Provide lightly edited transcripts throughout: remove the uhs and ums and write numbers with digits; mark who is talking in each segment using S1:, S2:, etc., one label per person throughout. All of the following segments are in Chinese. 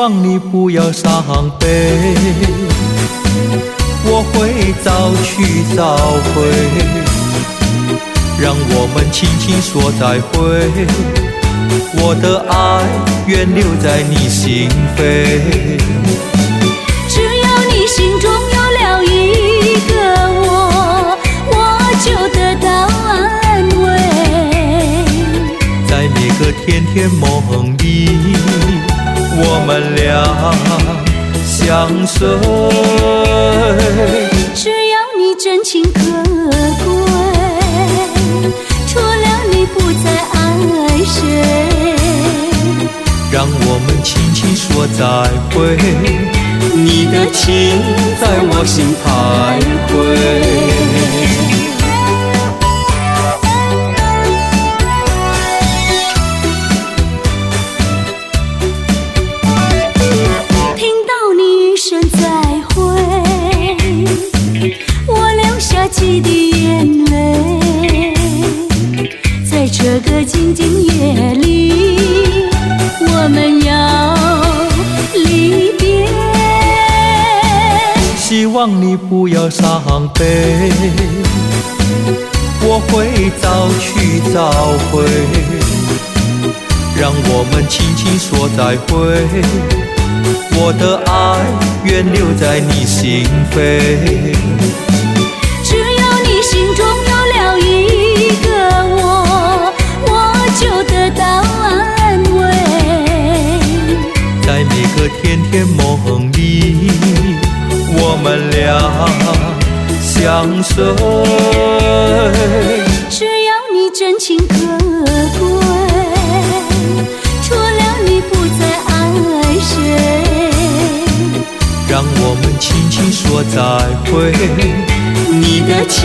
S1: 望你不要伤悲，我会早去早回，让我们轻轻说再会，我的爱愿留在你心扉。
S2: 只要你心中有了一个我就得到安慰。
S1: 在每个甜甜梦里，我们俩相随。
S2: 只要你真情可贵，除了你不再爱谁。
S1: 让我们轻轻说再会，你的情在我心徘徊。几滴眼泪，在这个静静夜里，我们要离别。希望你不要伤悲，我会早去早回，让我们轻轻说再会，我的爱愿留在你心扉。
S2: 心中有了一个我就得到安慰。
S1: 在每个甜甜梦里，我们俩相随。
S2: 只要你真情可贵，除了你不再爱谁。
S1: 让我们轻轻说再会，你的情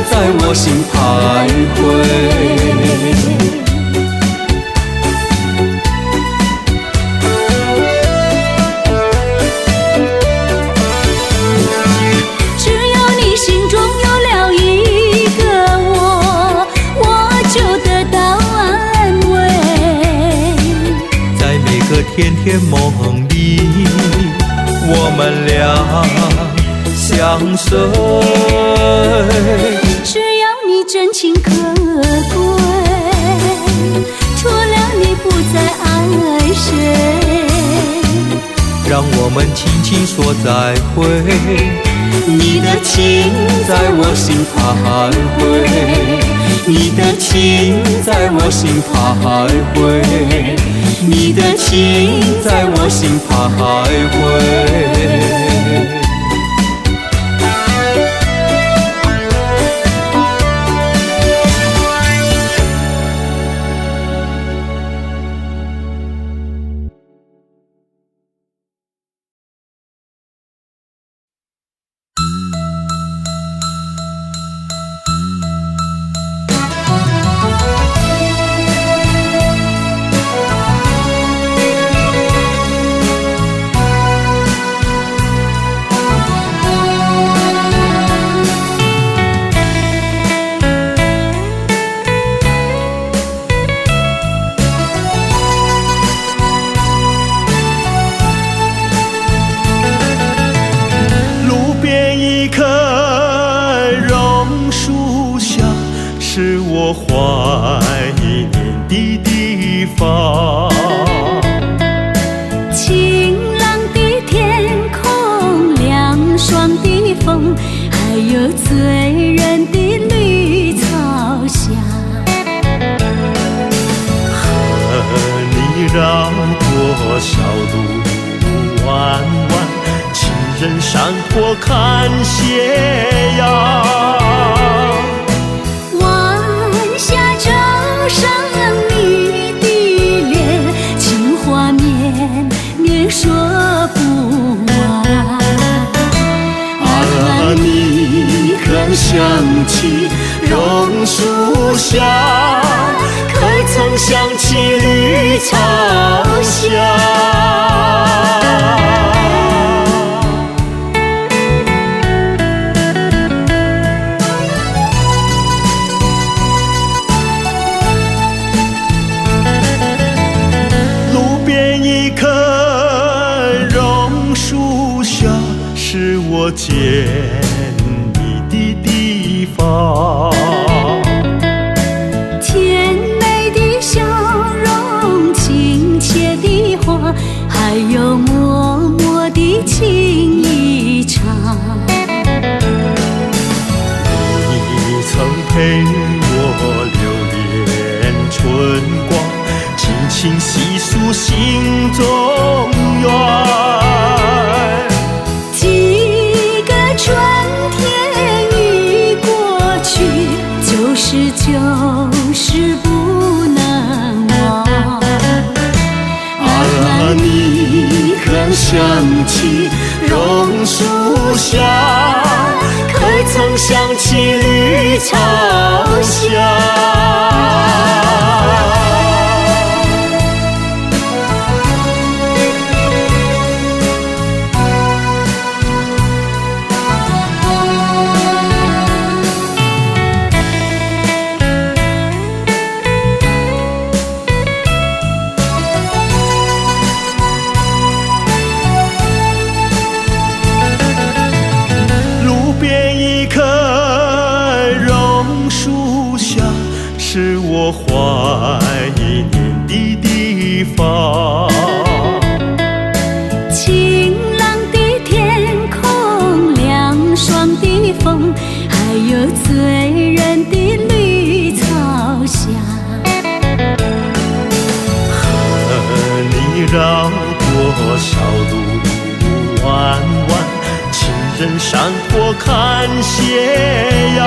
S1: 在我心徘徊。
S2: 只要你心中有了一个我就得到安慰。
S1: 在每个甜甜梦里，我们俩相随。
S2: 只要你真情可贵，除了你不再爱谁。
S1: 让我们轻轻说再会，你的情在我心徘徊，你的情在我心徘徊，你的情在我心徘徊。
S3: 是我怀念的地方，
S2: 晴朗的天空，凉爽的风，还有醉人的绿草香。
S3: 和你绕过小路弯弯，情人山坡看斜阳。
S2: 上你的脸，情话绵绵说不完。
S3: 你可想起榕树下，可曾想起绿草香？我见你的地方。
S2: 甜美的笑容，亲切的话，还有默默的情一场。
S3: 你曾陪我流连春光，轻轻细诉心中愿。
S2: 几个春天已过去，就是不能忘。
S3: 你可想起榕树下，可曾想起绿草香？是我怀念的地方。
S2: 晴朗的天空，凉爽的风，还有醉人的绿草香。
S3: 和你绕过小路弯弯，情人山坡看斜阳。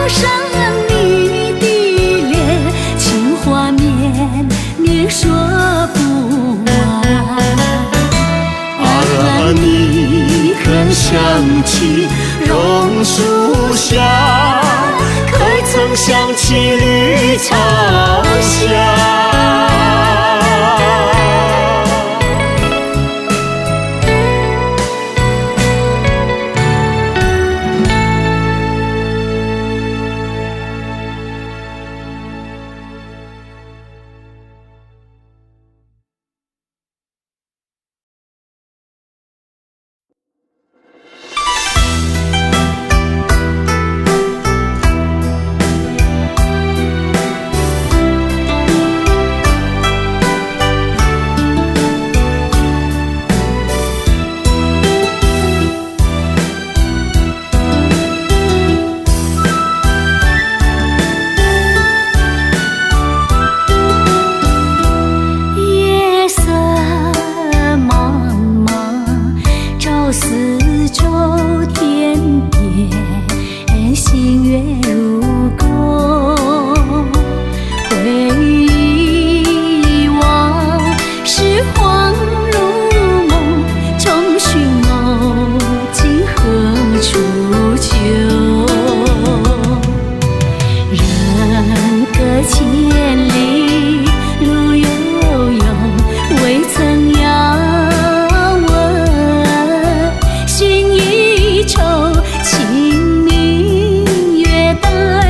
S2: 上你的脸，情话绵绵说不完。
S3: 你可想起榕树下，可曾想起绿草香？
S2: 情明月淡。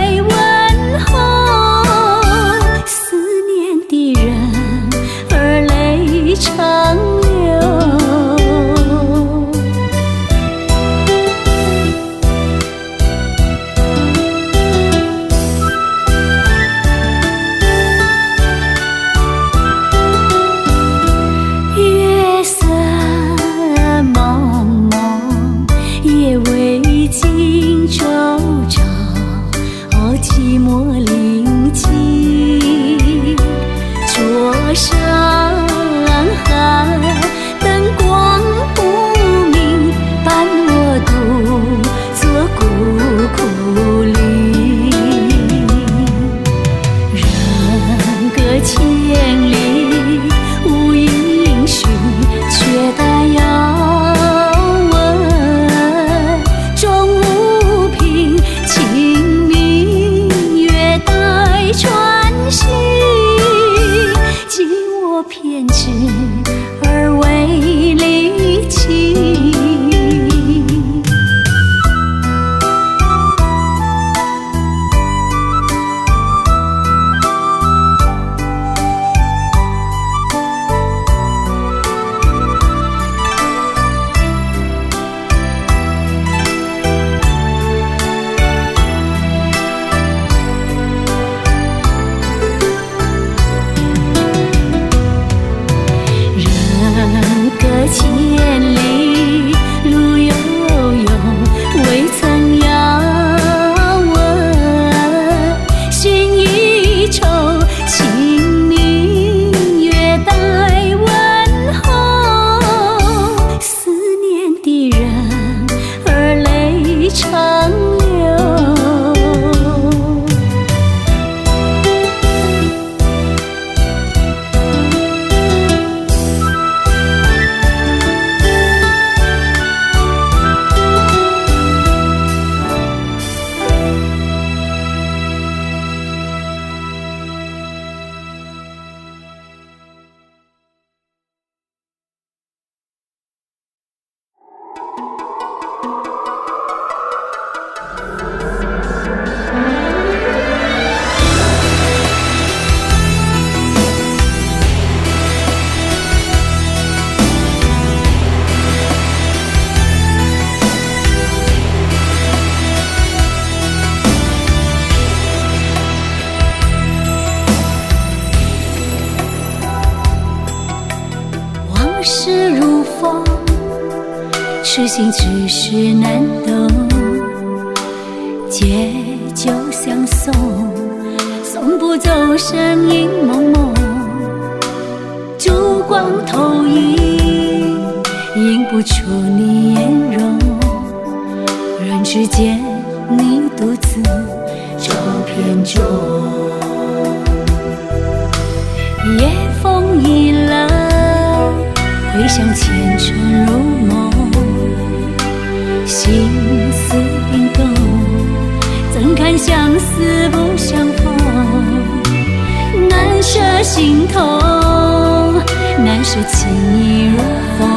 S2: 痴心只是难懂，借酒相送，送不走身影蒙蒙，烛光投影，映不出你颜容，人世间你独自照片中。夜风已冷，回想前尘如梦，心思冰冻，怎堪相思不相逢？难舍心头，难舍情意如风，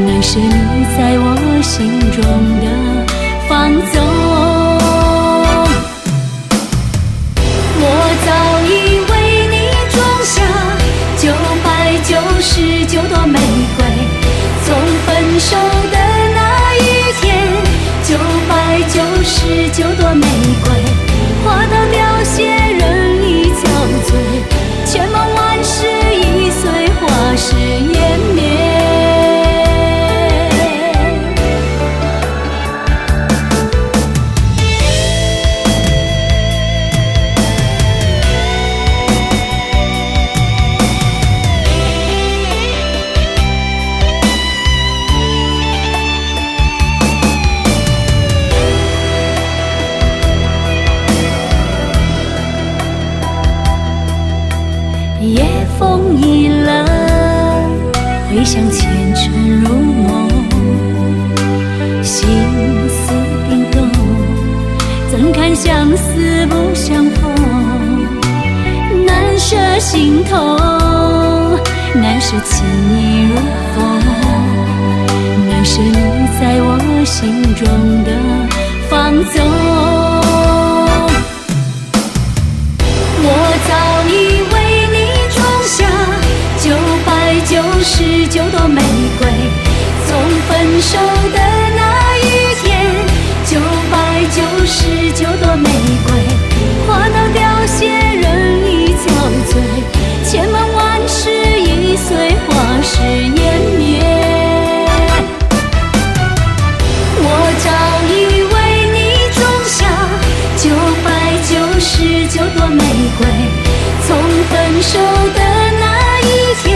S2: 难舍你在我心中的放纵。我早已为你种下999朵玫瑰，从分手的那一天，999朵玫瑰花到凋谢，人已憔悴，千梦万世已随花事湮灭。夜风已冷，回想前尘如梦，心思冰冻，怎堪相思不相逢？难舍心头，难舍情意如风，难舍你在我心中的放纵。我早已为你种下999朵玫瑰，从分手的那一天，999朵玫瑰花到凋谢，人已憔悴，千梦万世已随花事湮灭。我早已为你种下999朵玫瑰，从分手的那一天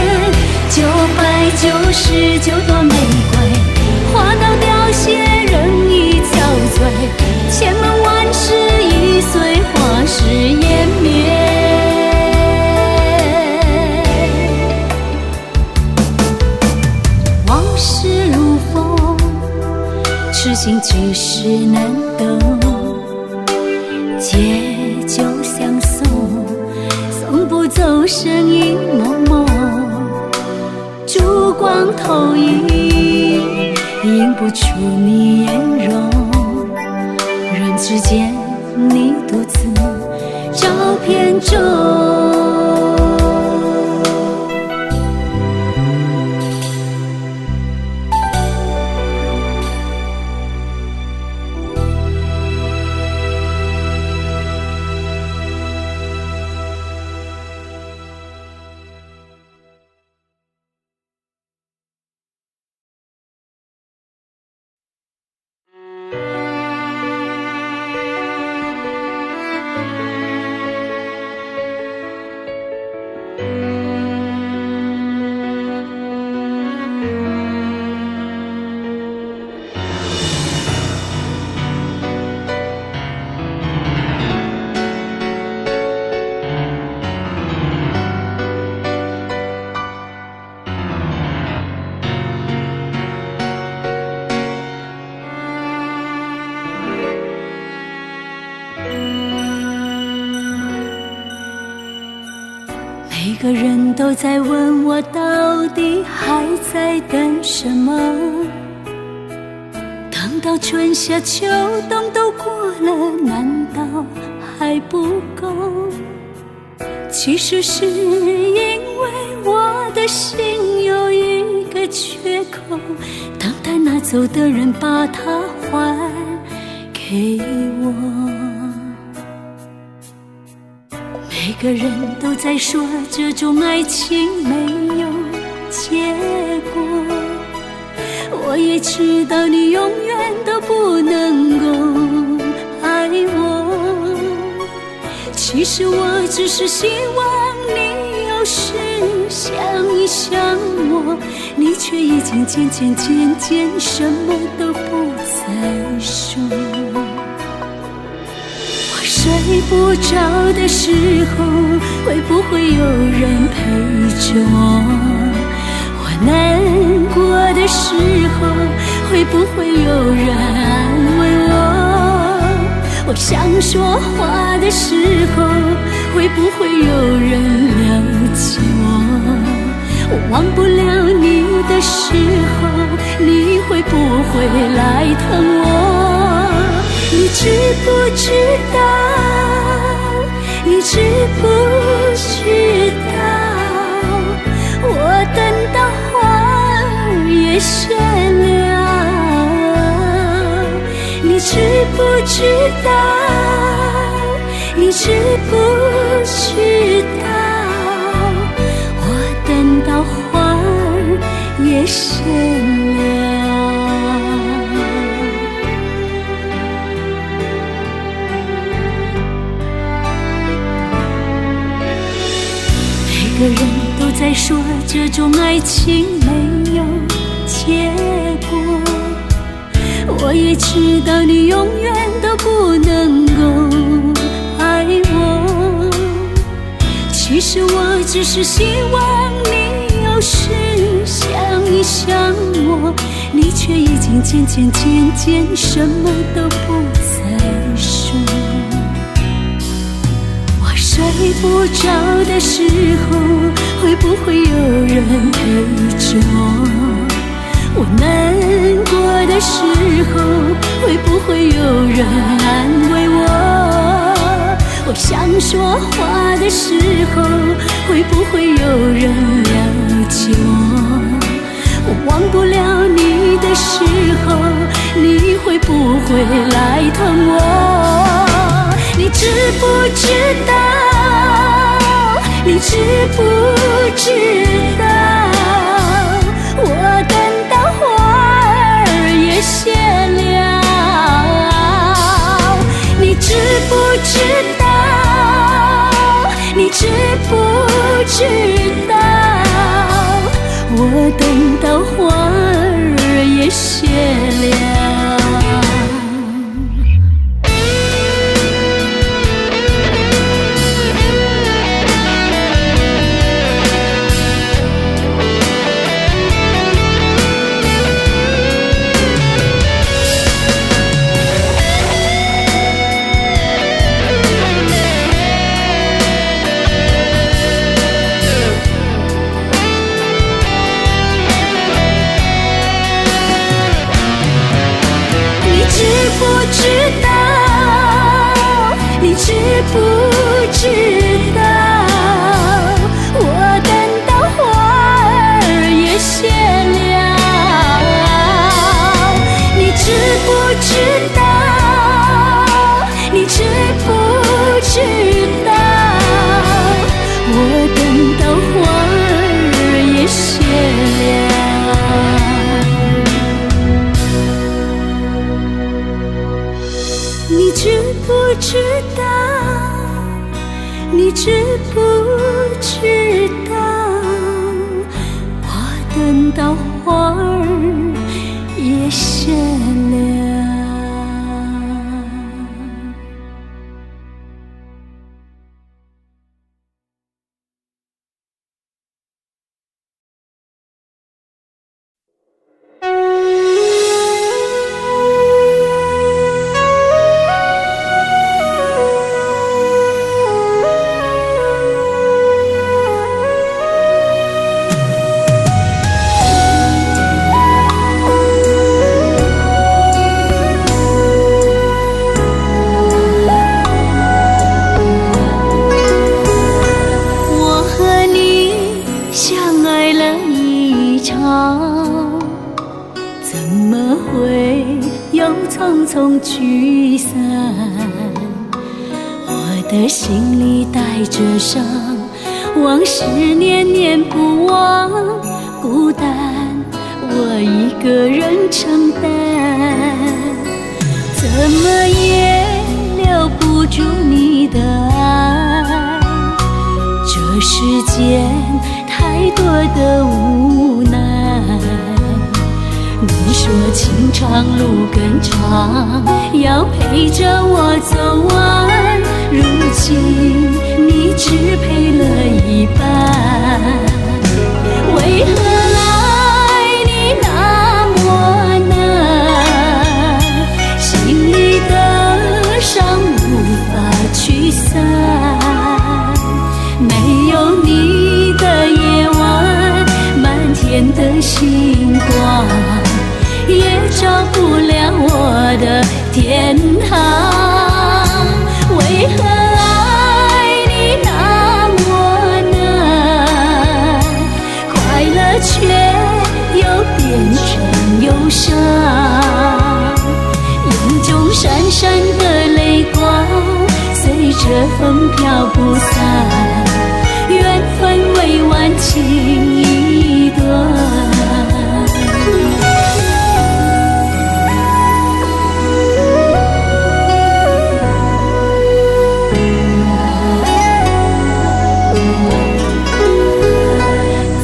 S2: ，999朵玫瑰花到凋谢，人已憔悴，千梦万世已随花事湮灭。往事如风，痴心只是难懂，借酒相送，送不走身影蒙蒙，烛光投影，映不出你颜容，人世间你独自照片中。每个人都在问我，到底还在等什么？等到春夏秋冬都过了，难道还不够？其实是因为我的心有一个缺口，等待拿走的人把它还给我。每个人都在说这种爱情没有结果，我我也知道你永远都不能够爱我，其实我只是希望你有时想一想我，你却已经渐渐什么都不再说。我睡不着的时候，会不会有人陪着我？我难过的时候，会不会有人安慰我？我想说话的时候，会不会有人了解我？我忘不了你的时候，你会不会来疼我？你知不知道？你知不知道？我等到花儿也谢了，你知不知道？你知不知道？我等到花儿也谢了。每个人都在说这种爱情没有结果，我也知道你永远都不能够爱我，其实我只是希望你有时想一想我，你却已经渐渐什么都不再说。我睡不着的时候，会不会有人陪着我？我难过的时候，会不会有人安慰我？我想说话的时候，会不会有人了解我？我忘不了你的时候，你会不会来疼我？你知不知道？你知不知道？我等到花儿也谢了，你知不知道？你知不知道？我等到花儿也谢了。你知不知道？我等到花儿也谢了，你知不知道？你知不知道？我等到花儿也谢了。你知不知道？你知不知道？我等到花儿也谢了。匆匆聚散，我的心里带着伤，往事念念不忘，孤单我一个人承担，怎么也留不住你的爱。这世间太多的无奈，你说情长路更长，要陪着我走完，如今你只陪了一半。为何爱你那么难，心里的伤无法驱散，没有你的夜晚，满天的星光也照不亮我的天堂。为何爱你那么难，快乐却又变成忧伤，眼中闪闪的泪光随着风飘不散，缘分未完情已断。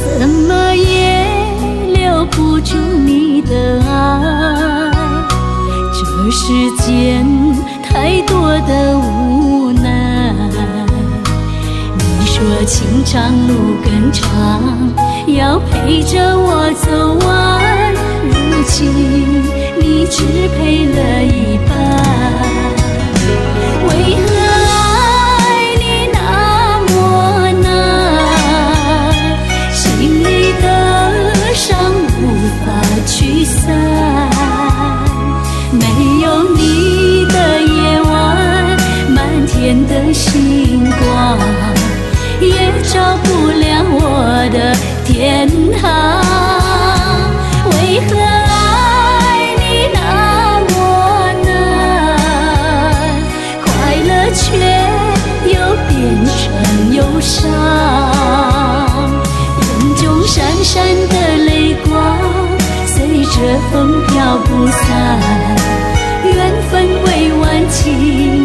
S2: 怎么也留不住你的爱，这世间太多的无奈。你说情长路更长，要陪着我走完，如今你只陪了一半。为何爱你那么难，心里的伤无法驱散，没有你的夜晚，满天的星光也照不亮我的天堂。为何爱你那么难，快乐却又变成忧伤，眼中闪闪的泪光随着风飘不散，缘分未完情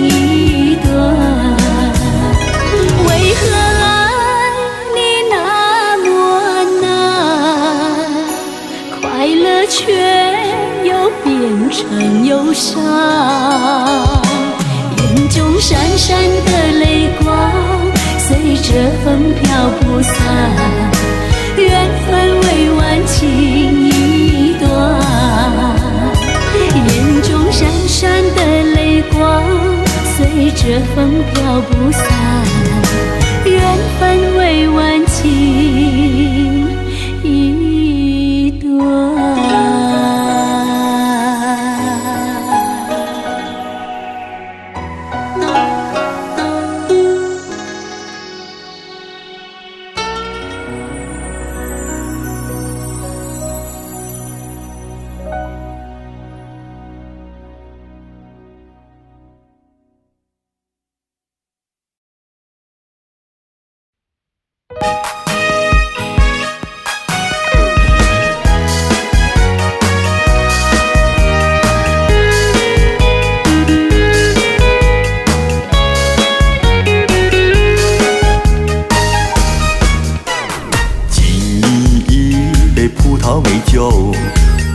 S2: 已断。为何爱你那么难，快乐却又变成忧伤，眼中闪闪的泪光随着风飘不散，缘分未完情已断。眼中闪闪的泪光随着风飘不散，缘分未完情已断。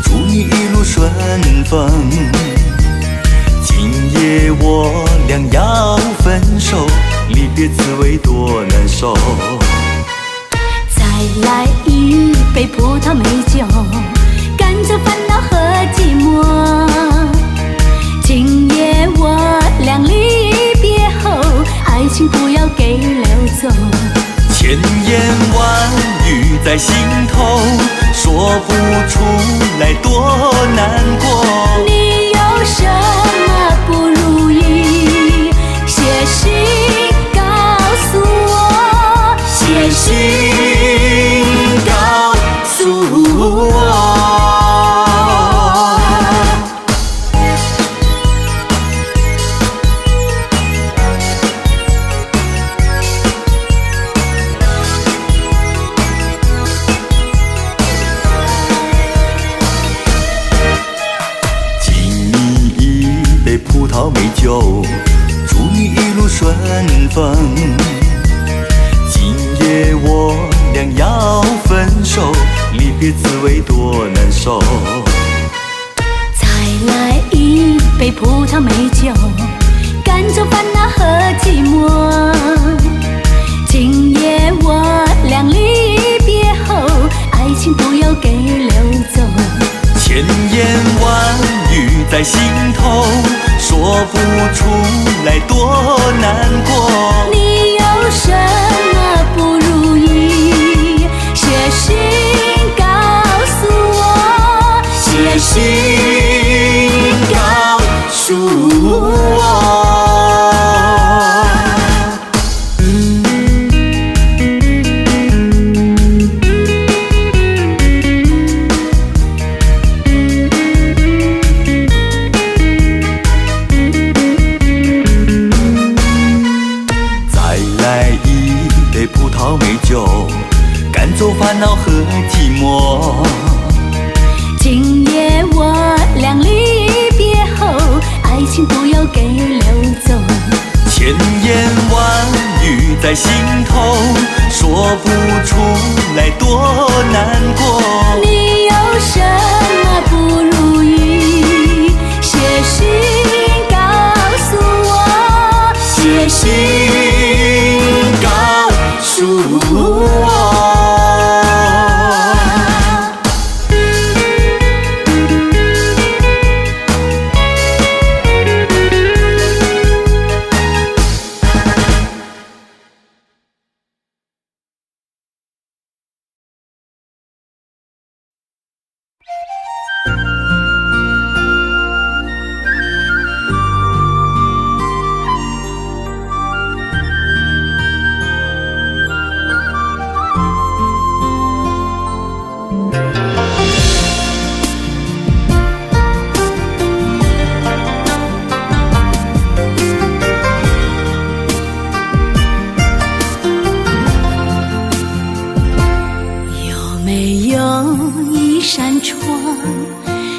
S3: 祝你一路顺风。今夜我俩要分手，离别滋味多难受。
S2: 再来一杯葡萄美酒，赶走烦恼和寂寞。今夜我俩离别后，爱情不要给溜走。
S3: 千言万语在心头，说不出来多难过。
S2: 你有什么不如意，写信告诉我，
S3: 写信告诉我。萄美酒，祝你一路顺风。今夜我俩要分手，离别滋味多难受。
S2: 再来一杯葡萄美酒，赶走烦恼和寂寞。今夜我俩离别后，爱情不要给溜走。
S3: 千言万语在心头，说不出来多难过。
S2: 你有什么不如意？写信告诉我，
S3: 写信告诉我。葡萄美酒，赶走烦恼和寂寞。
S2: 今夜我俩离别后，爱情不要给溜走。
S3: 千言万语在心头，说不出来多难过。
S2: 你有什么不如意？写信告诉我，
S3: 写信告诉我。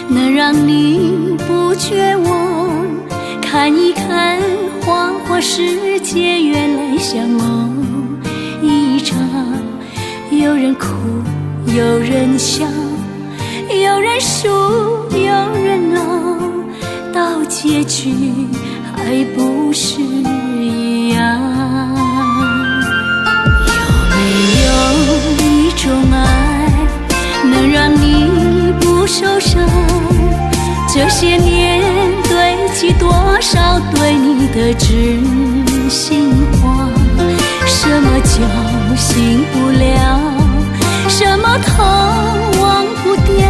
S2: 能让你不绝望，看一看花花世界，原来像梦一场。有人哭，有人笑，有人输，有人老，到结局还不是一样。有没有一种爱，能让你不受伤？这些年堆积多少对你的知心话？什么叫醒不了？什么痛忘不掉？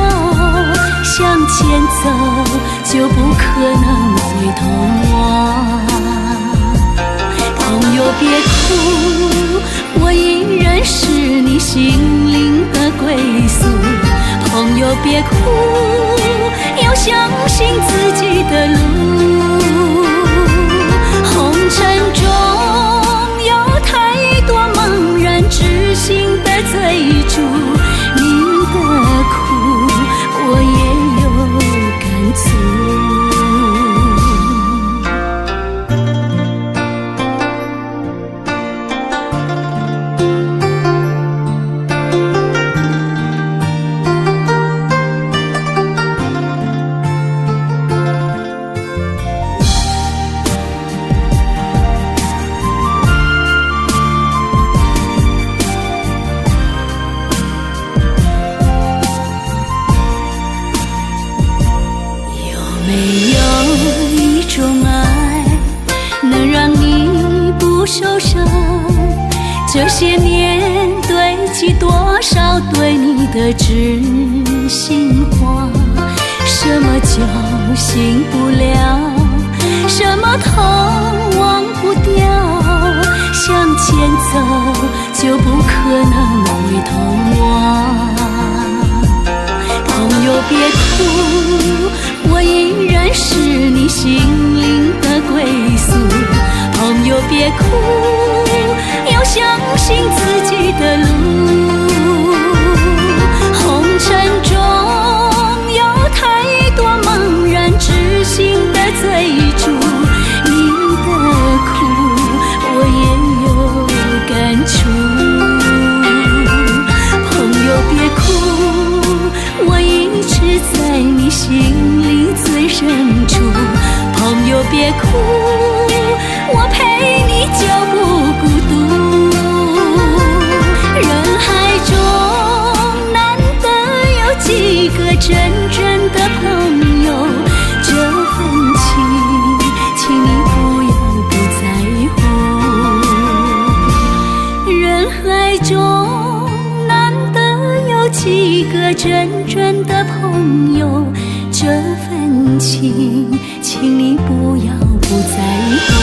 S2: 向前走就不可能回头望。朋友别哭，我依然是你心灵的归宿。朋友别哭，要相信自己的路。红尘中有太多茫然痴心的追逐，你的苦我也有感触。这些年堆积多少对你的知心话？什么叫醒不了？什么痛忘不掉？向前走就不可能回头望。朋友别哭，我依然是你心灵的归宿。朋友别哭，要相信自己的路。红尘中有太多茫然痴心的追逐，情，请你不要不在乎。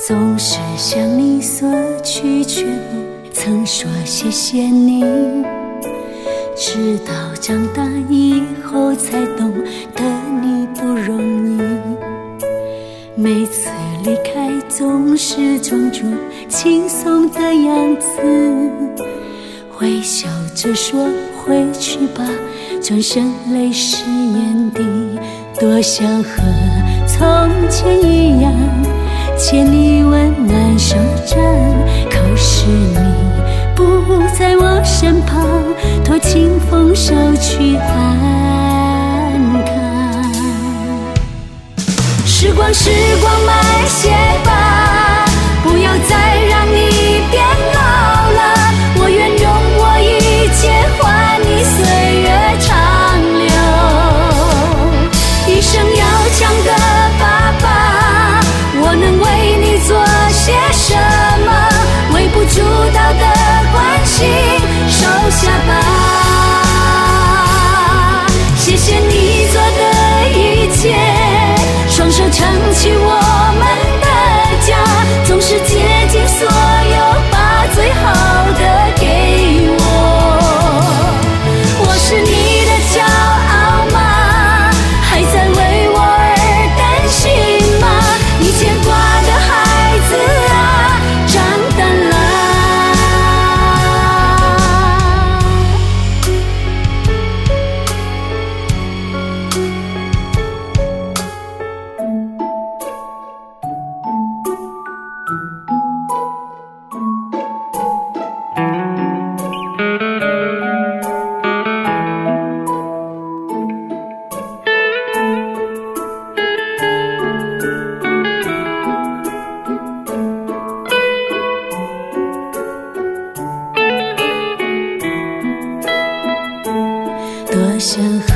S2: 总是向你索取，却不曾说谢谢你。直到长大以后才懂得你不容易。每次离开总是装作轻松的样子，微笑着说回去吧，转身泪湿眼底。多想和从前一样牵你温暖手掌，可是你不在我身旁，托清风捎去安康。时光时光慢些吧，不要再让你变老了，我愿用我一切换你岁月长留。一生要强的爸爸，我能为你做些什么？微不足道的关心收下吧。谢谢你做的一切，双手撑起我们的家，总是竭尽所有把最好的给我。我是你的骄傲吗？还在为我而担心吗？你牵挂的孩子啊，长大了。多想和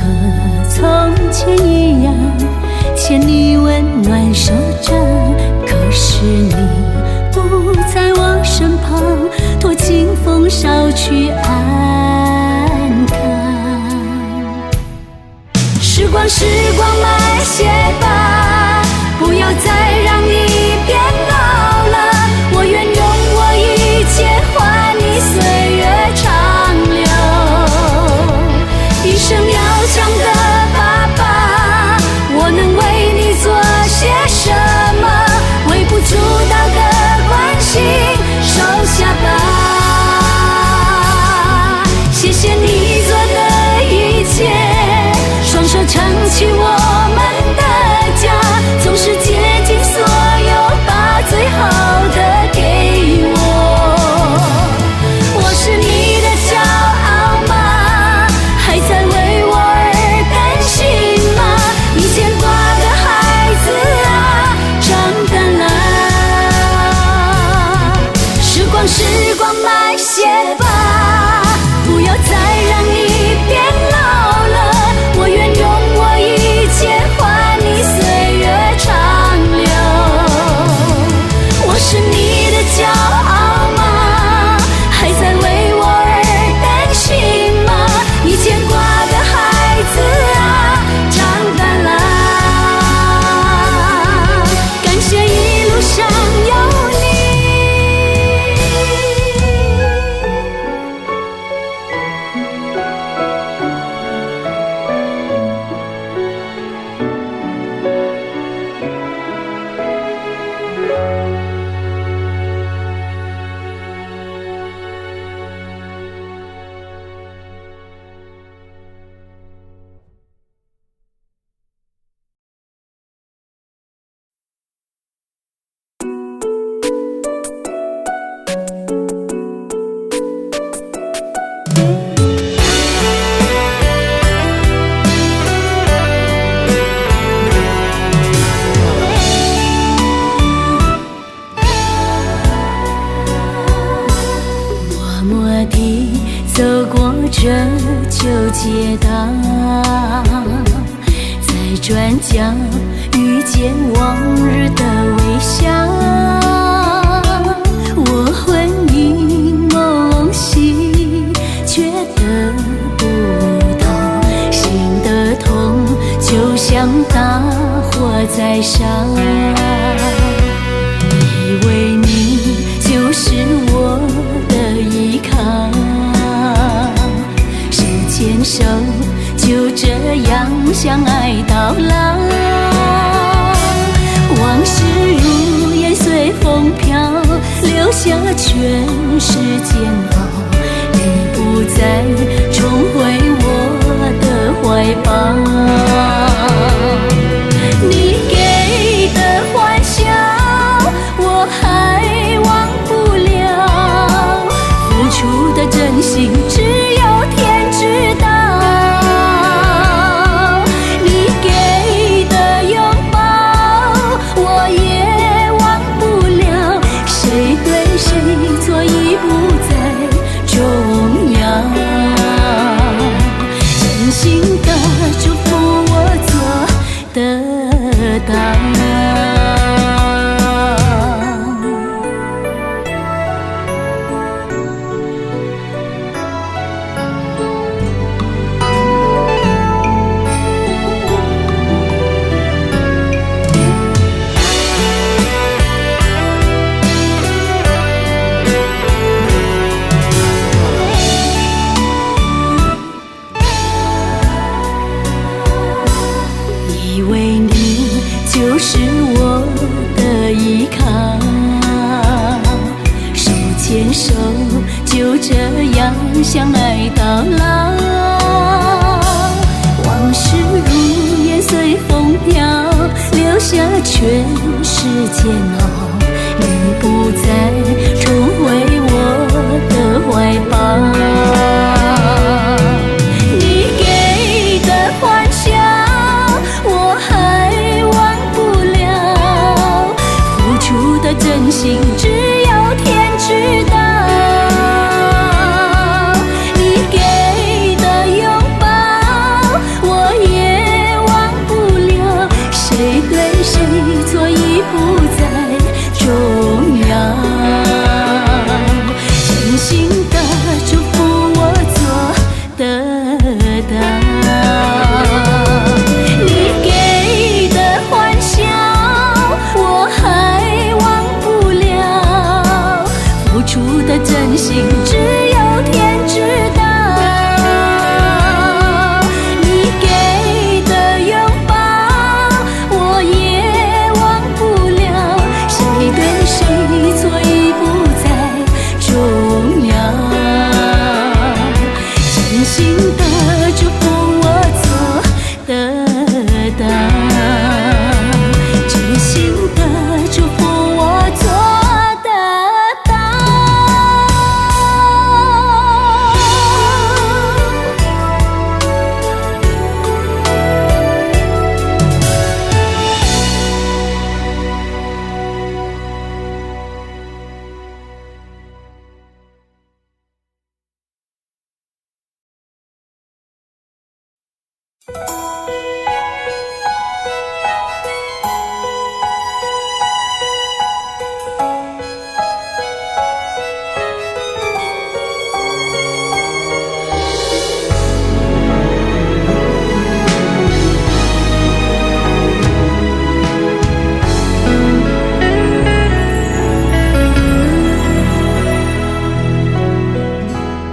S2: 从前一样牵你温暖手掌，可是你不在我身旁，托清风捎去安康。时光时光慢些吧，不要再让你变老了，我愿用我一切换你岁月长留。一生要强的爸爸，我能为你做些什么？微不足道的关心收下吧。谢谢你做的一切，双手撑起我就解答，在转角遇见往日的微笑。我魂萦梦系，却得不到，心的痛就像大火在烧。以为你就是我的依靠，手牵手就这样相爱到老。往事如烟随风飘，留下全是煎熬。你不再重回我的怀抱，你给的欢笑我还忘不了，付出的真心只有天知道。你给的拥抱我也忘不了，谁对谁错已不再重要。真心的祝福我做得到。以为你就是我的依靠，手牵手就这样相爱到老。往事如烟随风飘，留下全是煎熬。你不再重回我的怀抱，你给的欢笑我还忘不了，付出的真心只有天知道。你给的拥抱我也忘不了，谁对谁错已不再重要。真心的祝福我做得到，你给的欢笑我还忘不了，付出的真心只有天知道。你给的拥抱我也忘不了，谁对谁错已不再重要。真心的祝福我做得到，真心的祝福我做得到。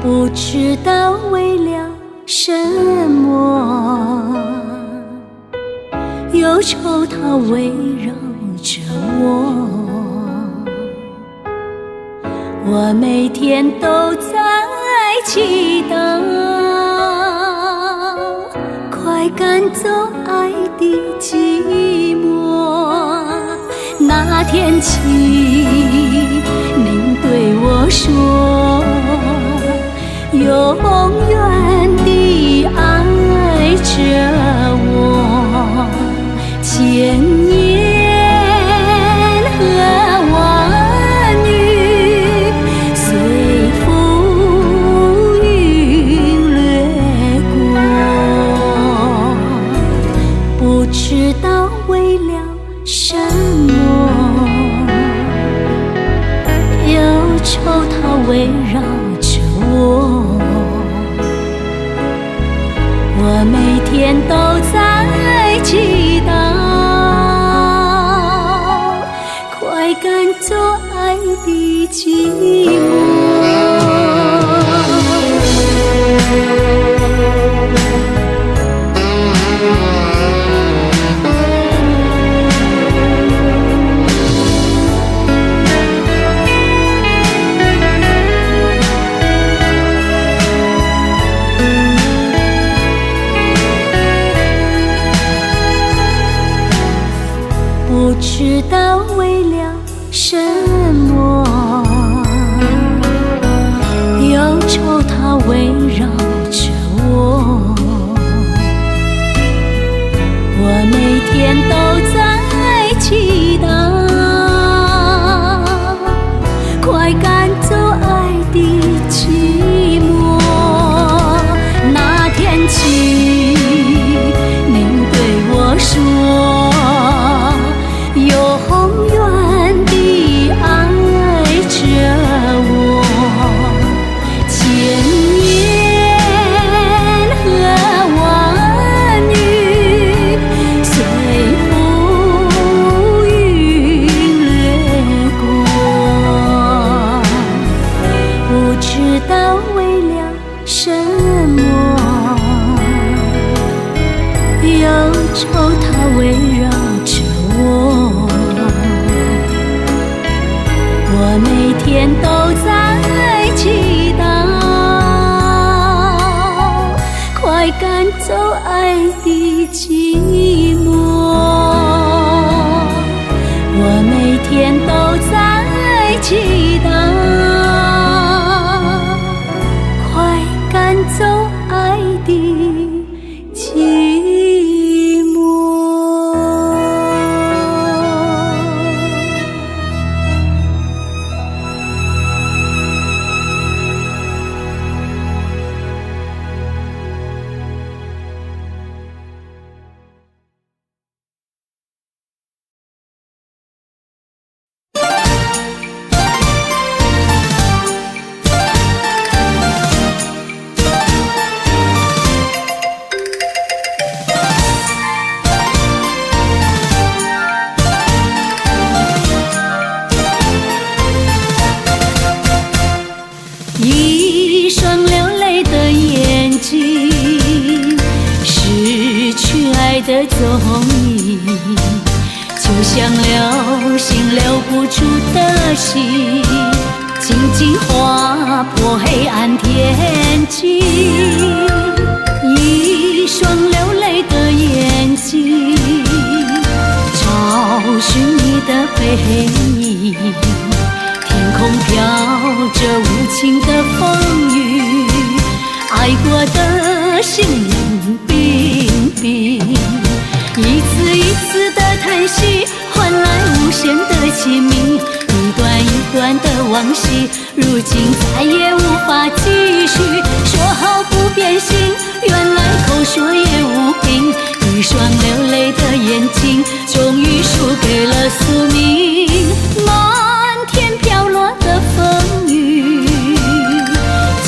S2: 不知道为了什么，忧愁它围绕着我，我每天都在祈祷，快赶走爱的寂寞。那天起，您对我说，永远地爱着我，千年和万语随风云掠我每天都在祈祷，快赶走爱的寂寞。不知道为了什么，忧愁它围绕着我，我每天都在祈祷，快赶走爱的寂寞。那天起，您对我说，永远地爱着我，千言和万语随浮云掠过。不知道为了什么，忧愁它围绕着我，我每天都在祈祷，快赶走爱的寂寞。我每天都在祈祷，快赶走爱的寂寞。一双流泪的眼睛，失去爱的踪影，就像流星留不住的心，静静划破黑暗天际。一双流泪的眼睛，找寻你的背影，天空飘着无情的风雨，爱过的心冷冰冰，一次一次的叹息换来无限的亲密，一段一段的往昔，如今再也无法继续。说好不变心，原来口说也无凭，一双流泪的眼睛，终于输给了宿命。漫天飘落的风雨，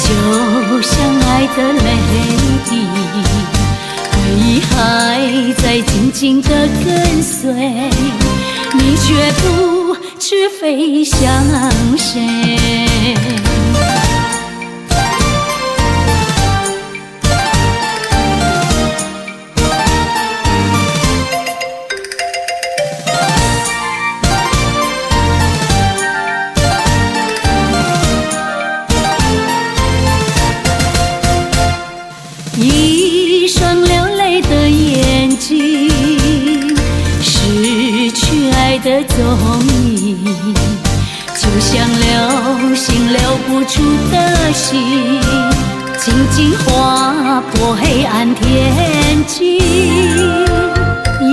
S2: 就像爱的泪滴，回忆还在静静地跟随，你却不知飞向谁。一双流泪的眼睛，失去爱的踪影，就像流星留不住的心，静静划破黑暗天际。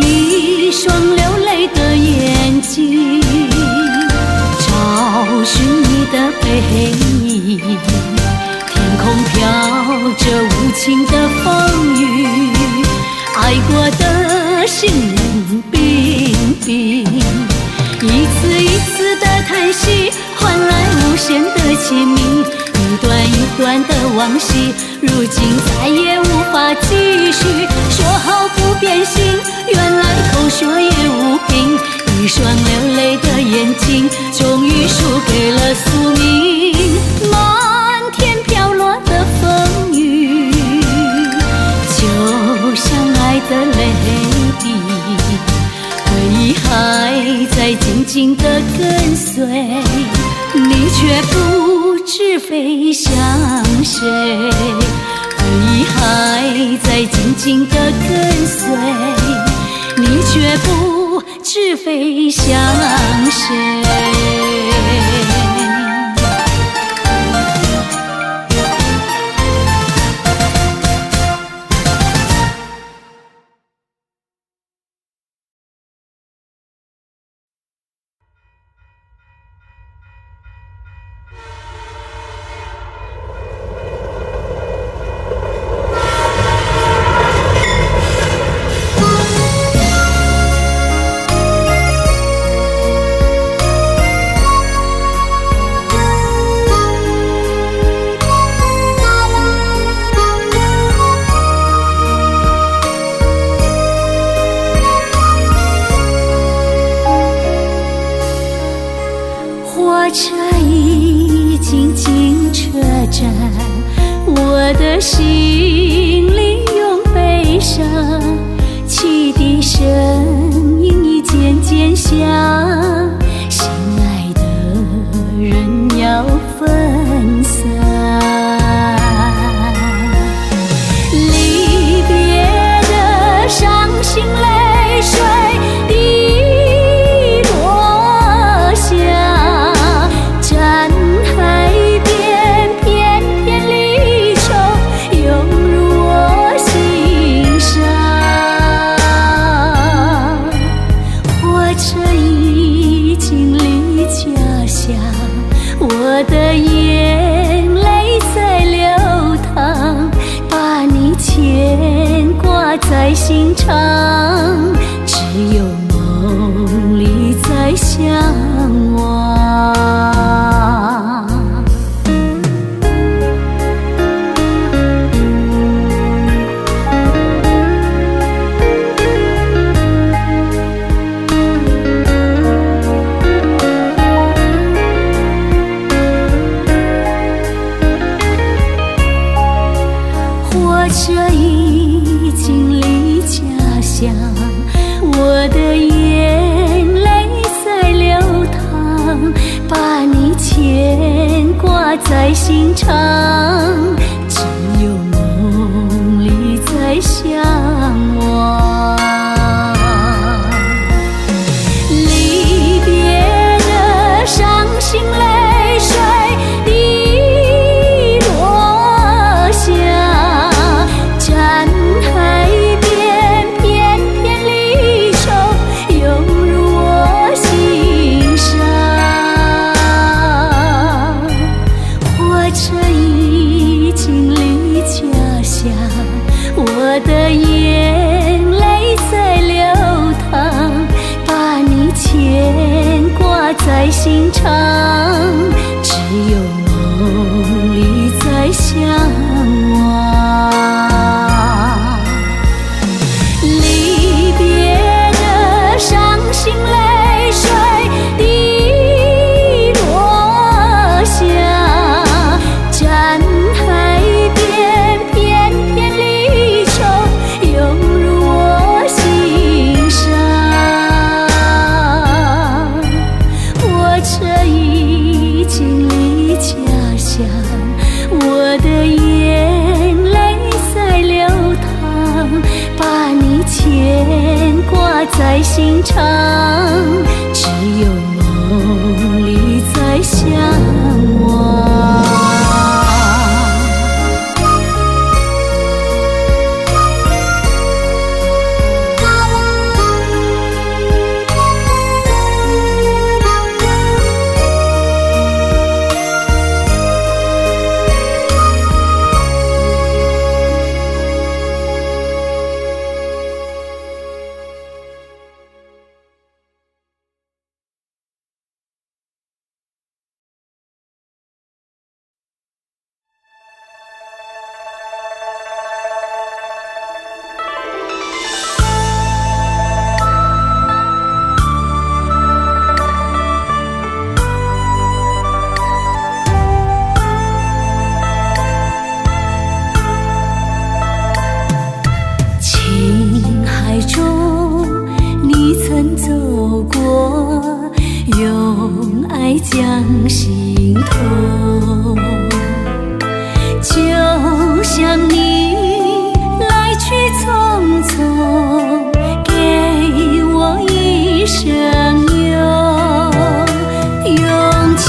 S2: 一双流泪的眼睛，找寻你的背影，天空飘着无情的风雨，爱过的心冷冰冰，一次一次的叹息换来无限的亲密，一段一段的往昔，如今再也无法继续。静地跟随，你却不知飞向谁，而遗还在静静地跟随，你却不知飞向谁。火车已经进车站，我的心里涌悲伤，汽笛声音已渐渐响，心爱的人要分散，离别的伤心泪水滴落下，站海边片片离愁涌入我心上，火车已经离家乡，我的眼泪在流淌，把你牵挂在心肠，只有梦里在相望。火车已经离家乡，我的眼泪在流淌，把你牵挂在心肠，只有梦里在相望。离别的伤心泪水滴落下，站海边片片离愁涌入我心上，火车已经离家乡，我的眼泪在流淌，把你牵挂在心肠，只有梦里在相望。离别的伤心泪水滴落下，站海边片片离愁涌入我心上，火车已经离家乡，我的眼泪在流淌，把你牵挂在心肠，只有梦里在相望。将心头，就像你来去匆匆，给我一生用情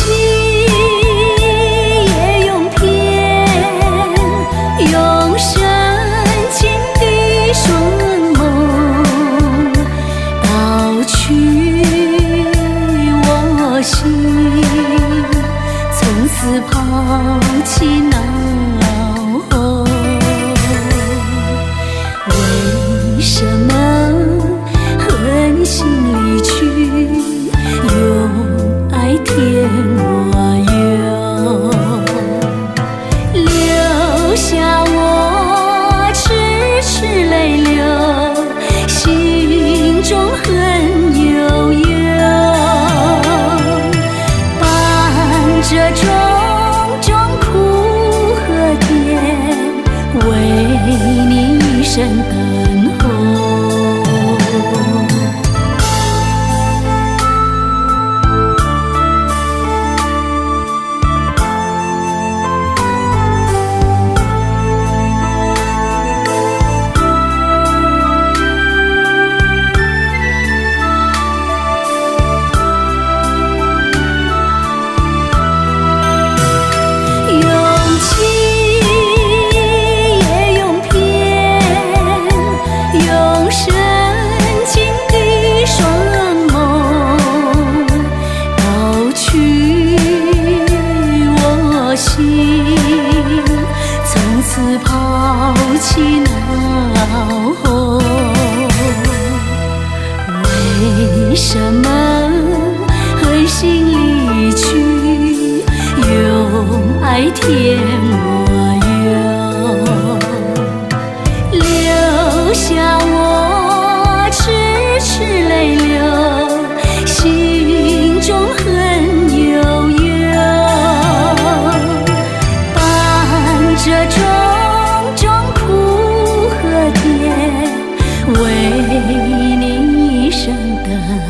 S2: 也用偏，用深情的双眸盗取我心，从此抛弃恼后。为什么狠心离去，又爱添我忧，留下我痴痴泪流，心中恨悠悠，伴着种种苦和甜，为你一生等候。从此抛弃恼后，为什么狠心离去，用爱添我忧，留下我痴痴泪流，心中恨悠悠，这种种苦和甜，为你一生等候。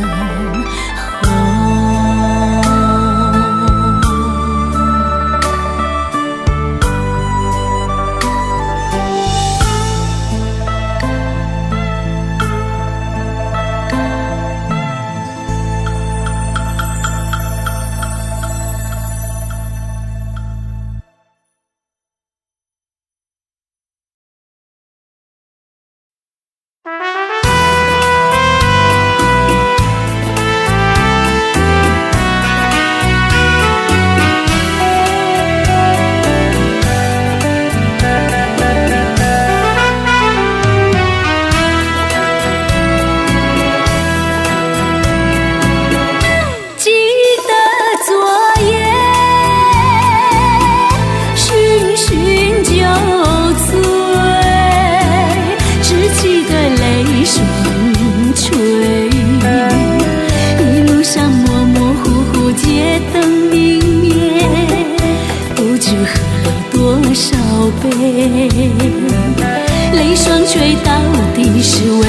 S2: 泪双垂，到底是为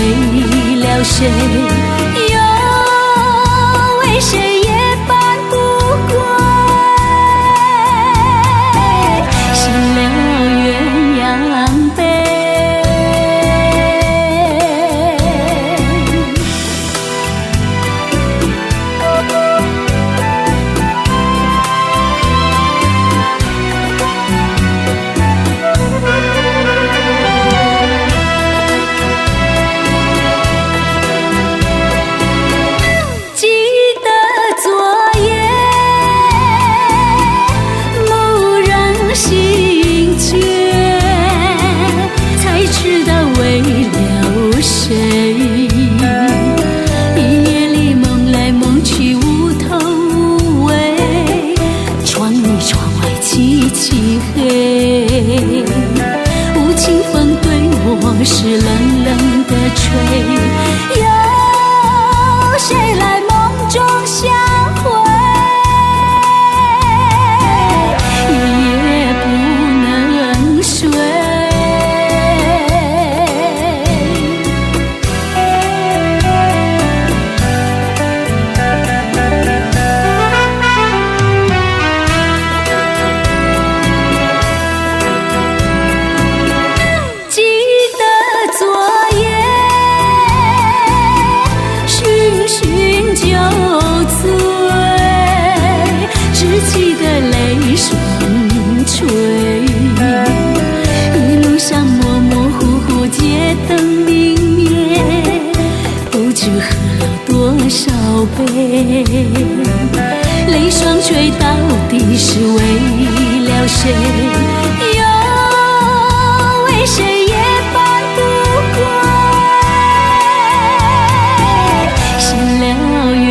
S2: 了谁？又为谁也搬不过？醒了鸳鸯杯。是冷冷的吹，有谁来梦中相会？夜夜不能睡。泪双垂到底是为了谁？又为谁也翻不过？写了鸳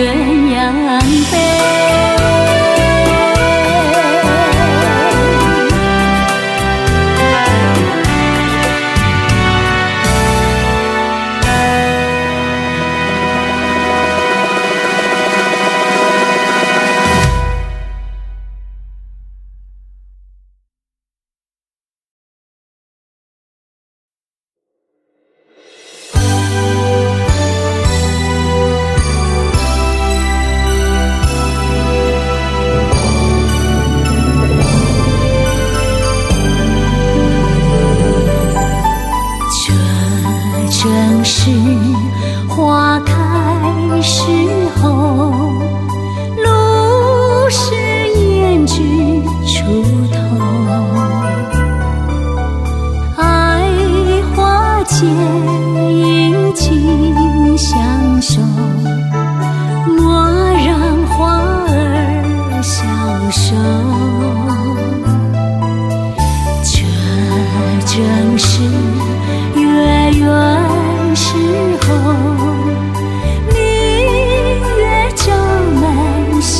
S2: 鸯杯。正是花开时候，露湿胭脂出头。爱花间殷勤相守，莫让花儿消瘦。这正是月圆时候，明月照满西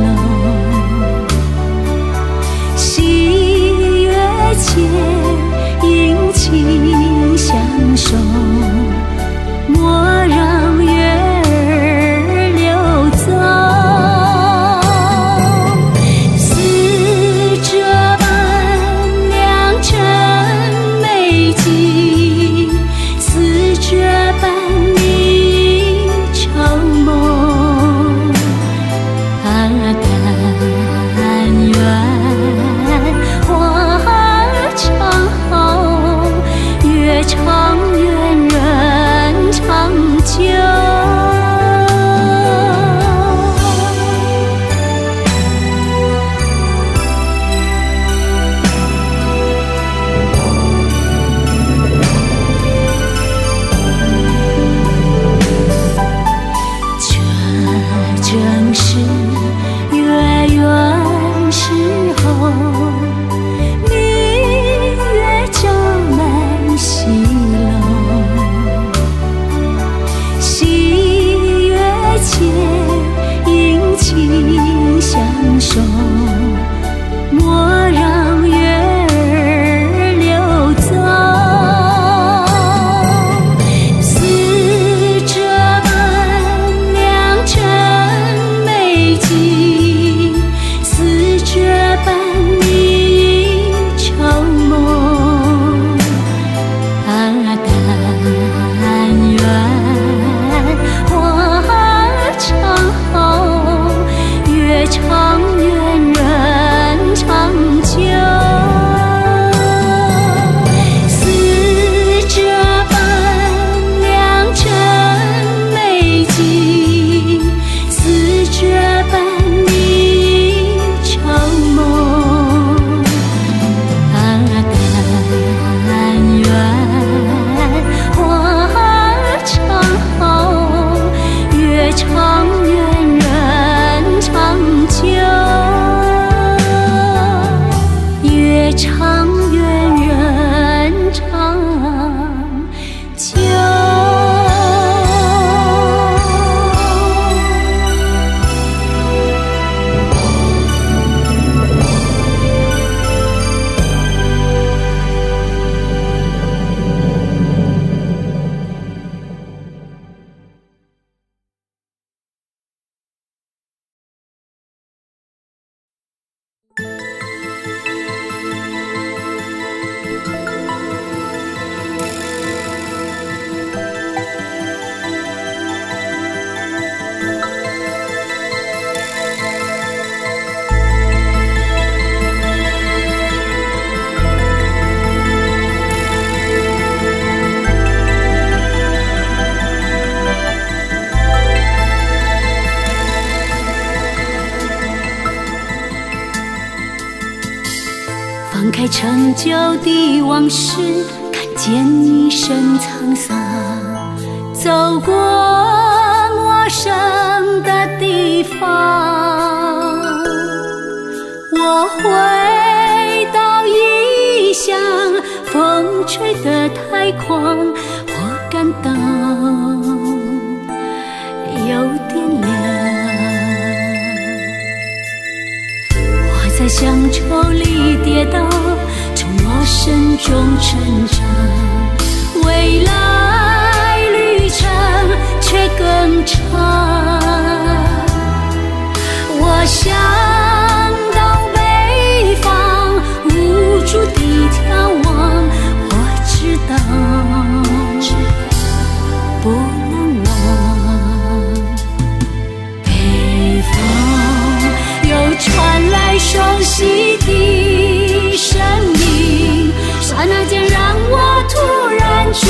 S2: 楼。喜悦间殷勤相守，莫让月儿流走。似这般良辰美景，似这般你愁梦。但愿花长好，月长圆人长久。这正是月圆时候，明月照满西楼。喜悦间殷勤相守，莫让月儿流走。似这般良辰美景，似这般你愁梦。但愿花长好，月长圆人长久。似这般良辰美景，似这般你愁梦。但愿花长好，月长圆人长久。月长圆人长久。放开陈旧的往事，看见一身沧桑，走过陌生的地北方。我回到异乡，风吹得太狂，我感到有点凉。我在乡愁里跌倒，从陌生中成长，未来旅程却更长。我想到北方，无助地眺望，我知道不能忘。北方又传来熟悉的声音，刹那间让我突然觉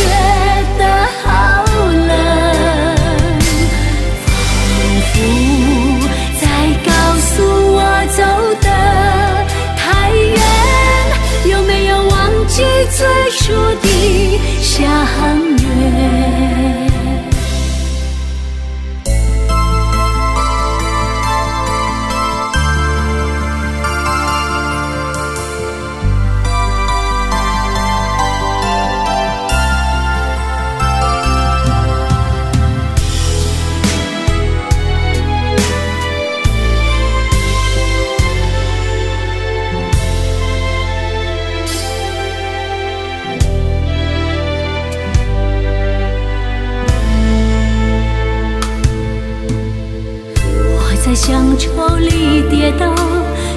S2: 得好冷，仿佛在告诉我走得太远，有没有忘记最初的相约？在乡愁里跌倒，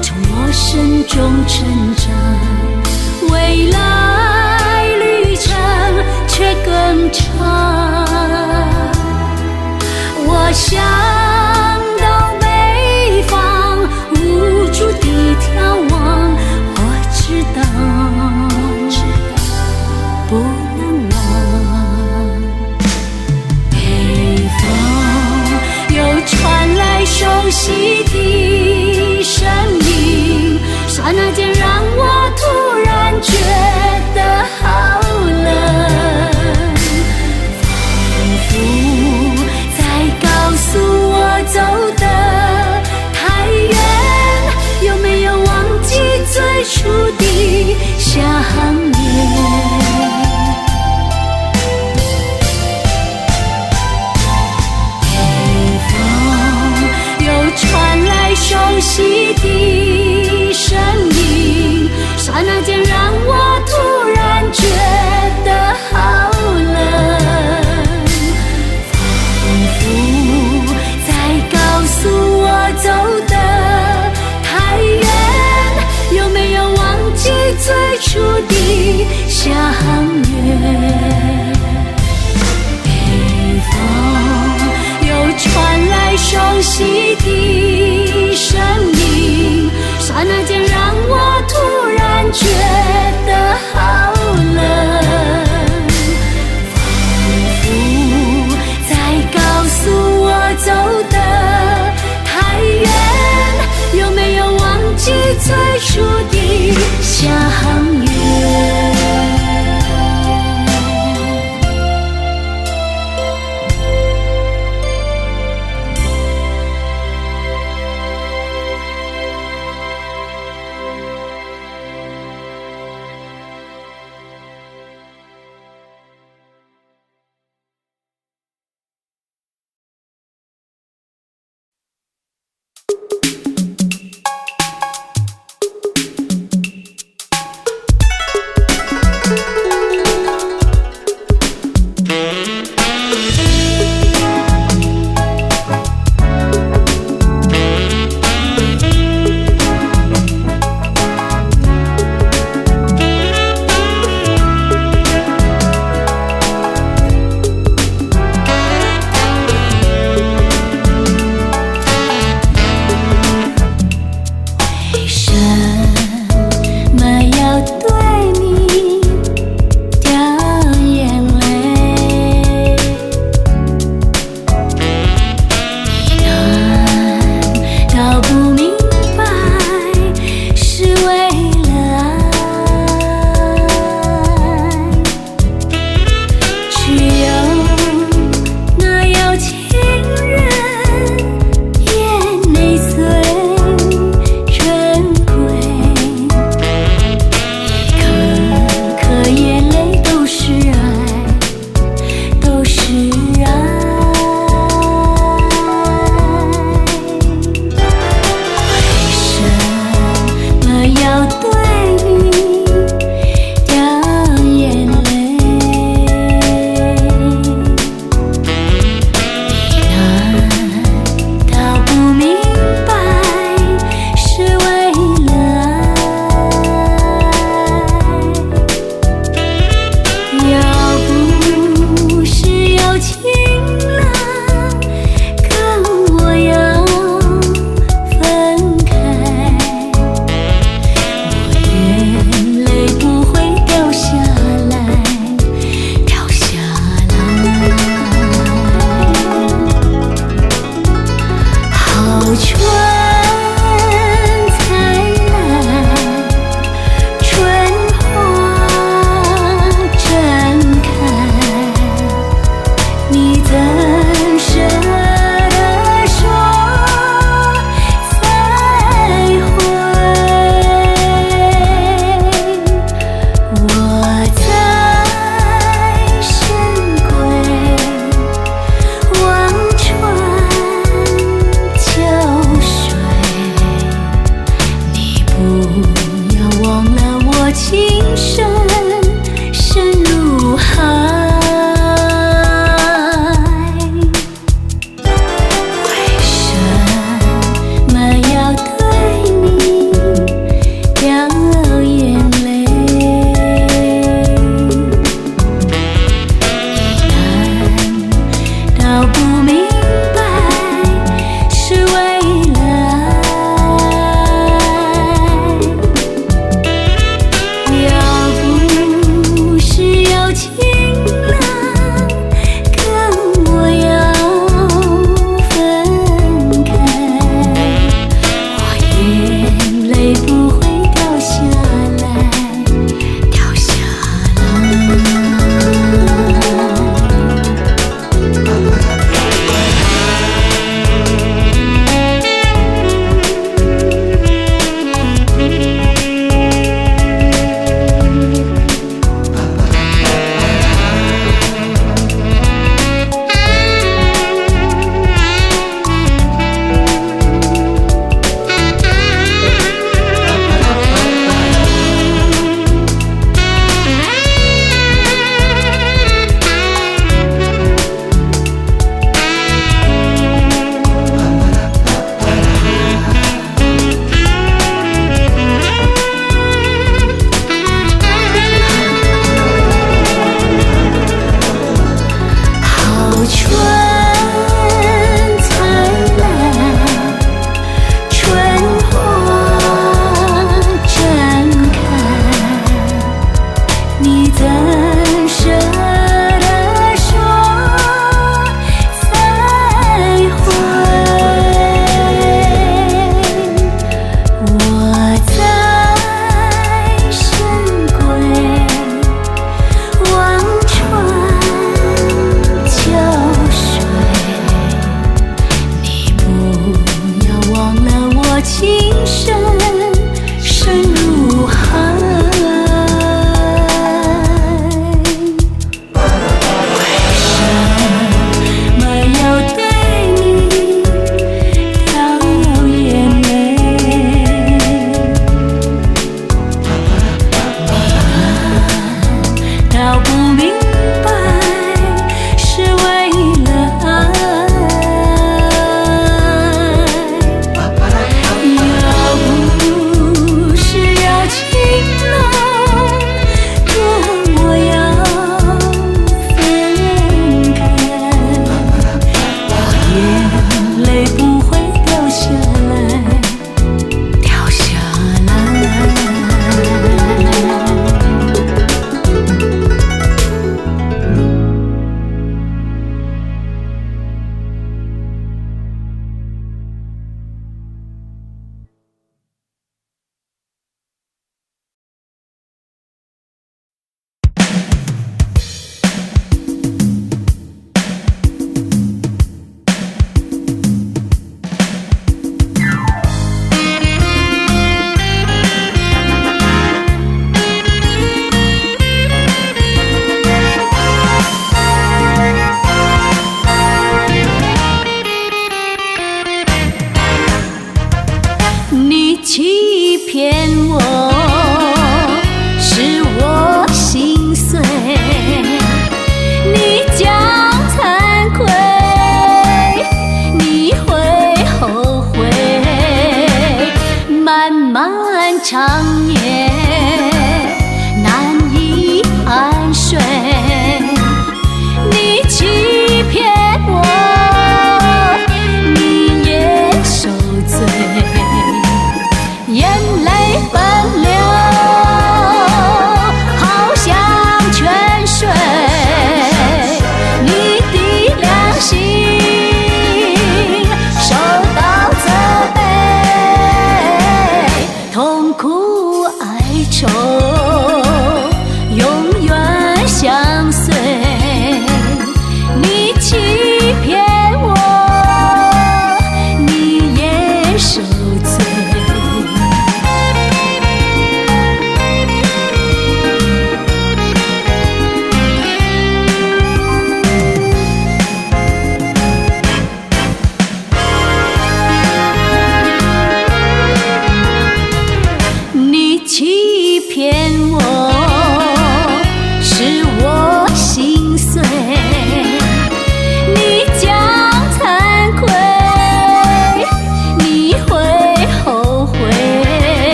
S2: 从陌生中成长，未来旅程却更长。我想到北方，无助地眺望，我知道不能忘。北方又传来熟悉的声音，刹那间让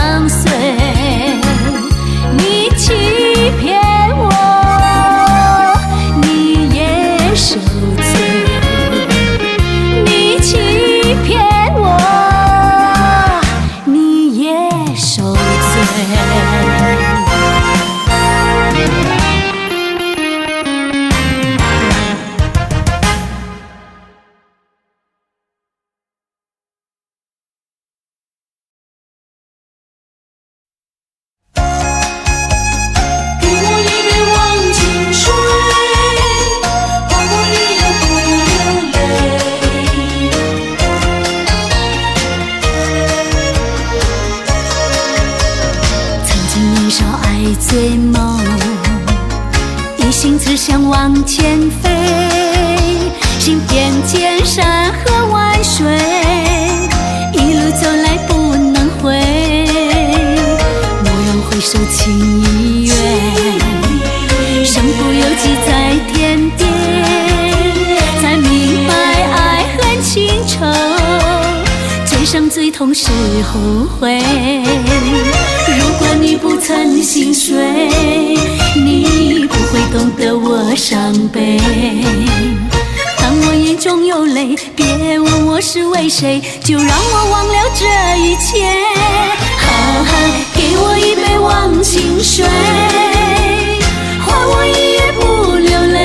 S2: 相随。你欺骗我，你也受罪。你欺骗我，你也受罪。醉梦，一心只想往前飞，行遍千山和万水，一路走来不能回。蓦然回首，情已远，身不由己在天边，才明白爱恨情仇，最伤最痛是后悔。如果你不曾心碎，你不会懂得我伤悲。当我眼中有泪，别问我是为谁，就让我忘了这一切。哈哈，给我一杯忘情水，换我一夜不流泪。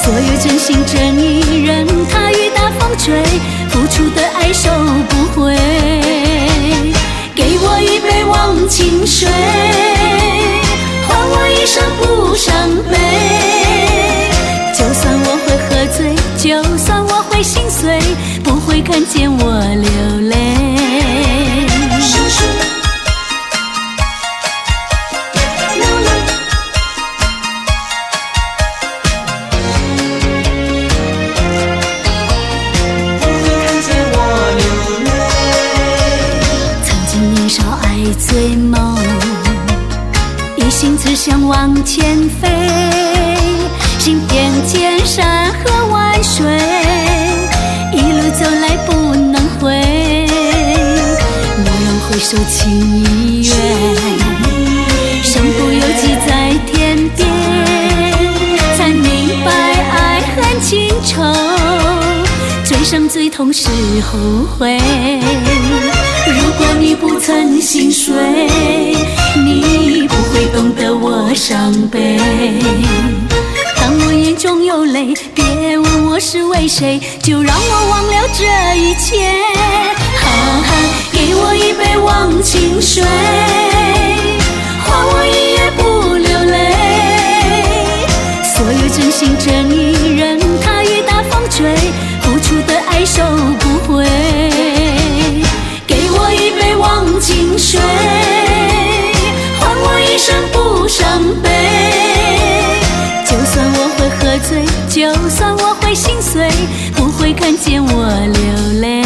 S2: 所有真心真意，任它雨打风吹，付出的爱收不回。给我一杯忘情水，换我一生不伤悲。就算我会喝醉，就算我会心碎，不会看见我流泪。醉梦，一心只想往前飞，行遍千山和万水，一路走来不能回。蓦然回首，情已远，身不由己在天边，才明白爱恨情仇，最伤最痛是后悔。如果你不曾心碎，你不会懂得我伤悲。当我眼中有泪，别问我是为谁，就让我忘了这一切。哈哈，给我一杯忘情水，换我一夜不流泪。所有真心真意，任它雨打风吹，付出的爱收不回。给我一杯忘情水，换我一生不伤悲。就算我会喝醉，就算我会心碎，不会看见我流泪。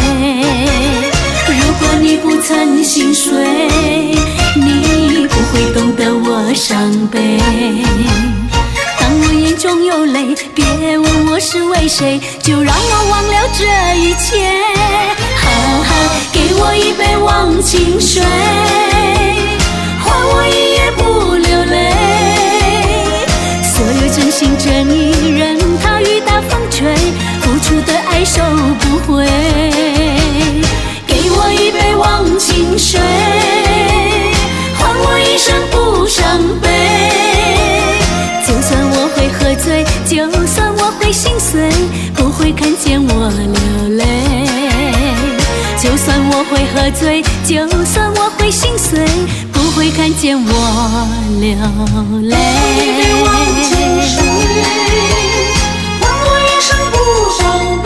S2: 如果你不曾心碎，你不会懂得我伤悲。当我眼中有泪，别问我是为谁，就让我忘了这一切。哈哈，给我一杯忘情水，换我一夜不流泪。所有真心真意，任它雨打风吹，付出的爱收不回。给我一杯忘情水，换我一生不伤悲。就算我会喝醉，就算我会心碎，不会看见我流泪。就算我会喝醉，就算我会心碎，不会看见我流泪。一杯忘情水，换我一生不伤悲。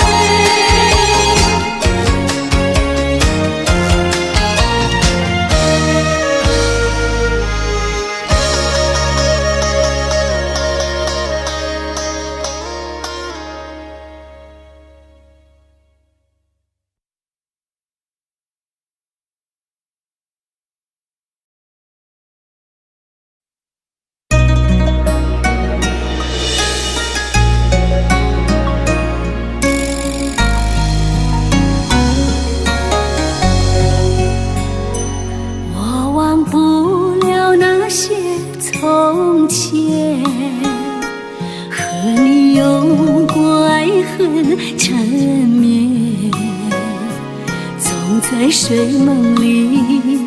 S2: 睡梦里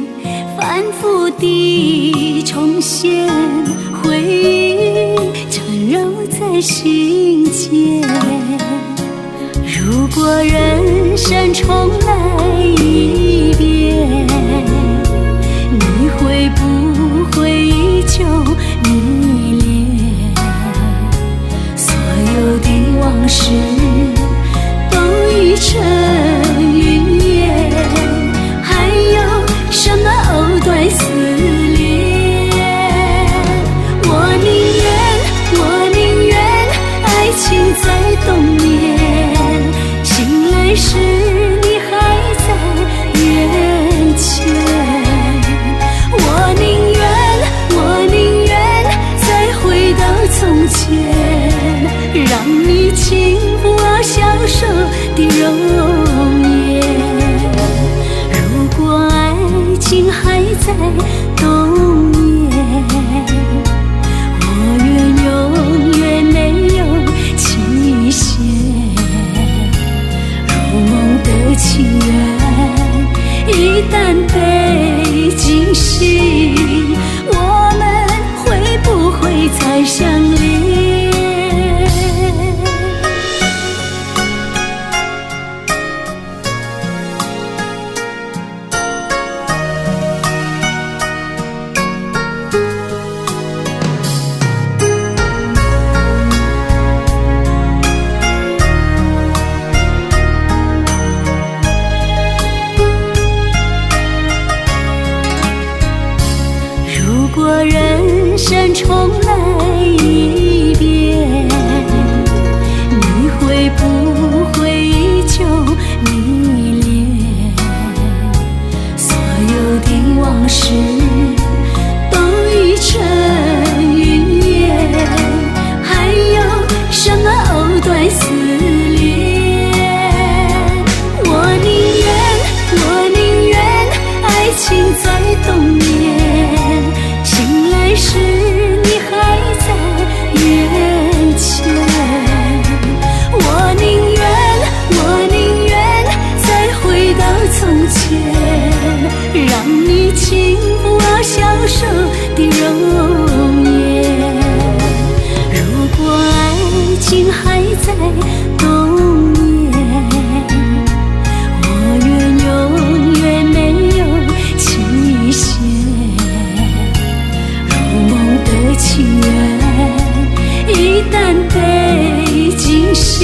S2: 反复地重现回忆，缠绕在心间。如果人生重来一遍，你会不会依旧迷恋？所有的往事都已成云烟，还有什么藕断丝连？我宁愿爱情在冬眠，醒来时你还在眼前。我宁愿再回到从前，让你轻抚我消瘦的容颜。如果爱情还在冬眠，我愿永远没有期限。如梦的情缘一旦被惊醒，我们会不会再相恋？如果人生重来一遍，你会不会依旧迷恋？所有的往事都已成云烟，还有什么藕断丝连？我宁愿爱情在冬眠，醒来时你还在眼前。我宁愿再回到从前，让你轻抚我消瘦的容颜。如果爱情还在冬眠，我愿永远没有期限。如梦的情缘一旦被惊醒，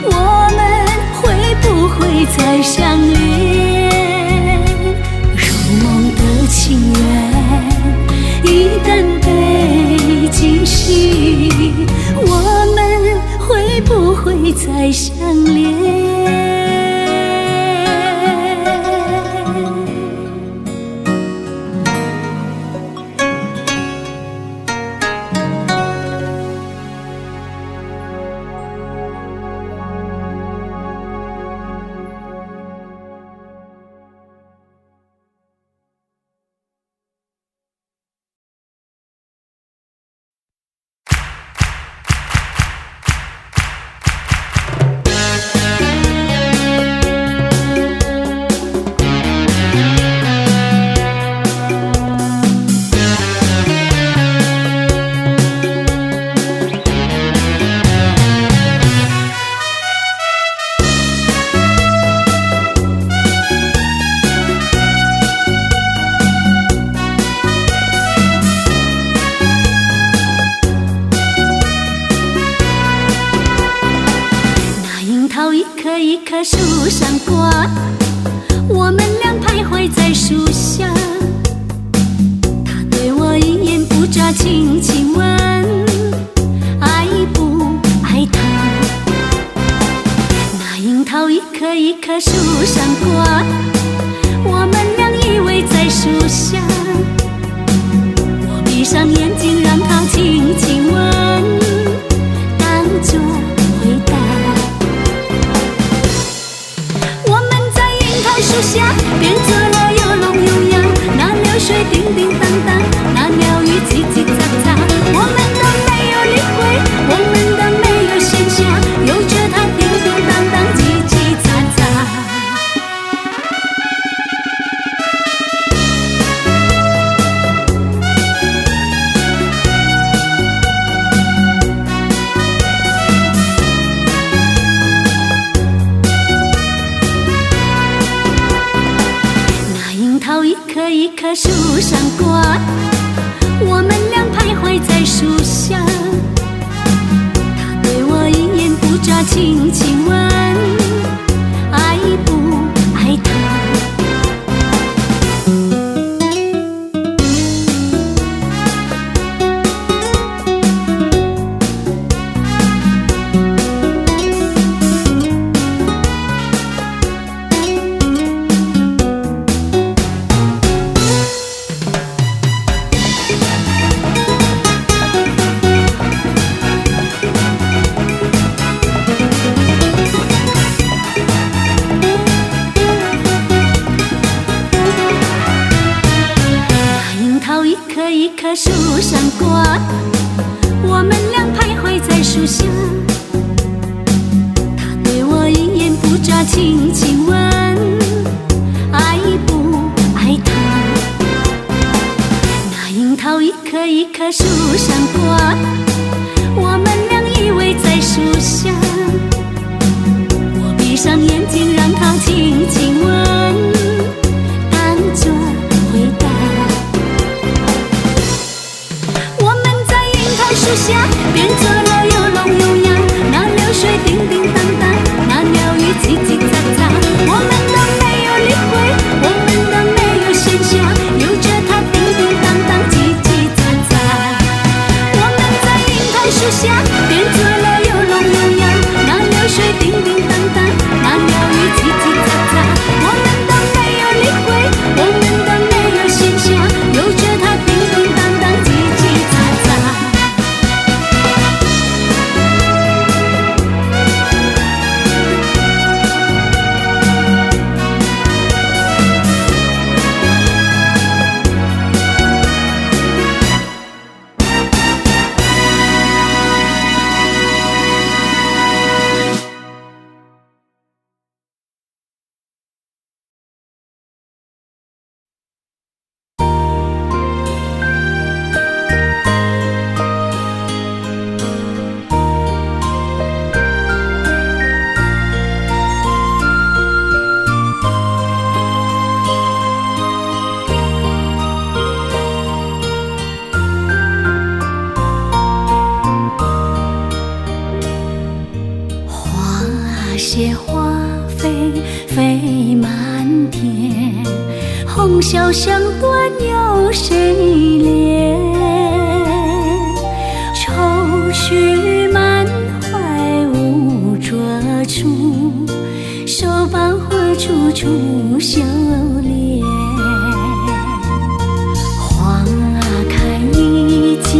S2: 我们会不会再相恋？如梦的情缘一旦被惊醒，我们会不会再相恋？一棵树上挂，我们俩徘徊在树下。他对我一言不眨，轻轻问，爱不爱他？那樱桃一棵一棵树上挂，我们俩依偎在树下。我闭上眼睛，让它轻轻吻，当作回答。树下变作了有龙有羊，那流水叮叮当当，那鸟语叽叽喳喳，我们都没有理会，我们都没有闲暇，有着它叮叮当当，叽叽喳喳。樱桃一颗一颗树上挂，我们俩徘徊在树下。他对我一言不眨，轻轻问，爱不爱他？一棵树上挂，我们俩徘徊在树下。他对我一言不眨，轻轻问，爱不爱他？那樱桃一颗一颗树上挂，我们俩依偎在树下。我闭上眼睛，让它轻轻吻，当作回答。树下变作了又聋又哑，那流水叮叮当当，那鸟语叽叽喳喳。我们都没有理会，我们都没有闲暇，由着它叮叮当当，叽叽喳喳。我们在樱桃树下变作了又聋又哑，那流水叮叮当当，那鸟语叽叽喳喳。我们都没有理会，我们都没有闲暇，由着它叮叮当当，叽叽喳喳。谢花飞飞满天，红绡香断有谁怜？愁绪满怀无着处，手把花处处笑脸。花开一剪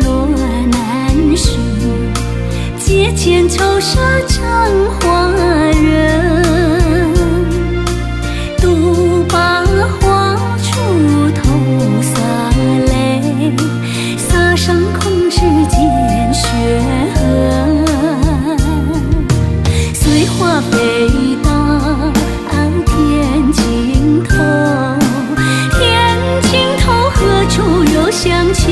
S2: 落难舍，阶前愁杀长花人，独把花锄头洒泪，洒上空枝见血痕。随花飞到天尽头，天尽头何处有香丘？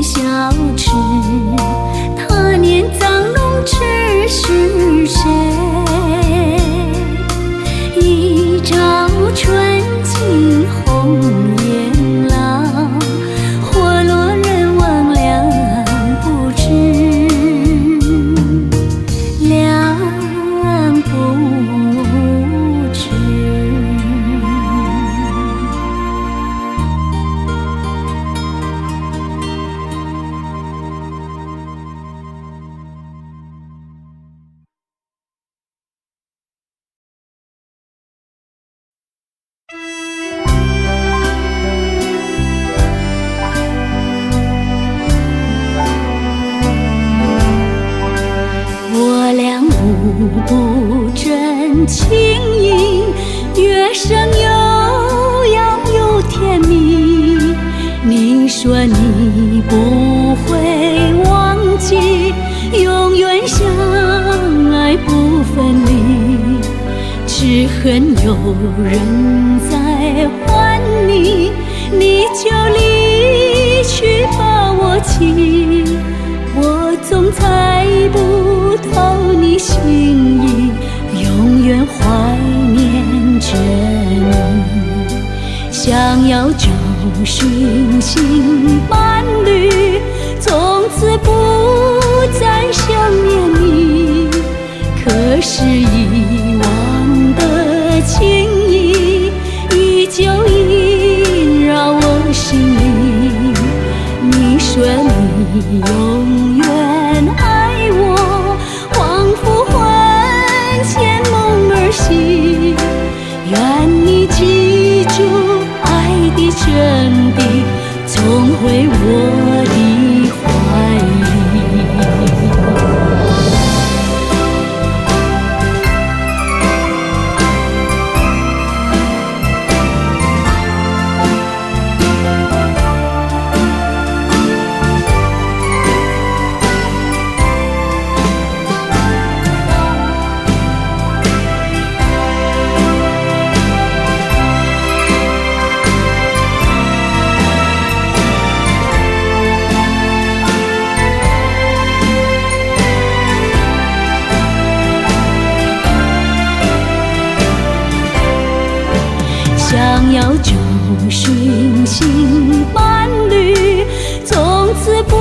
S2: 想痴，他年藏龙痴是谁？一朝春尽红颜老，火落人亡两不知，两不知。我俩互不真情意，月生悠遥又甜蜜。你说你不会忘记，永远相爱不分离。只恨有人在唤你，你就离去把我弃。我总猜不透你心意，永远怀念着你。想要找寻新伴侣，从此不再想念你。可是遗忘的情谊，依旧萦绕我心里。你说你永远爱我，仿佛魂牵梦儿系。愿你记住爱的真谛，重回我的怀里。想要找寻新伴侣，从此不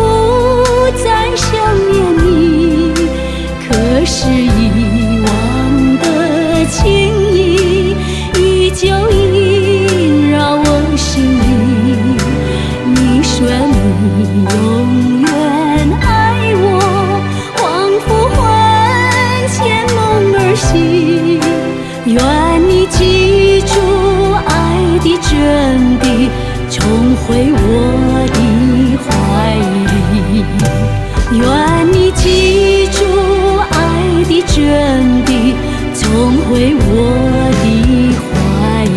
S2: 再想念你。可是遗忘的情谊，依旧萦绕我心里。你说你永远爱我，仿佛魂牵梦儿系。愿你记住爱的真谛，重回我的怀里。愿你记住爱的真谛，重回我的怀里。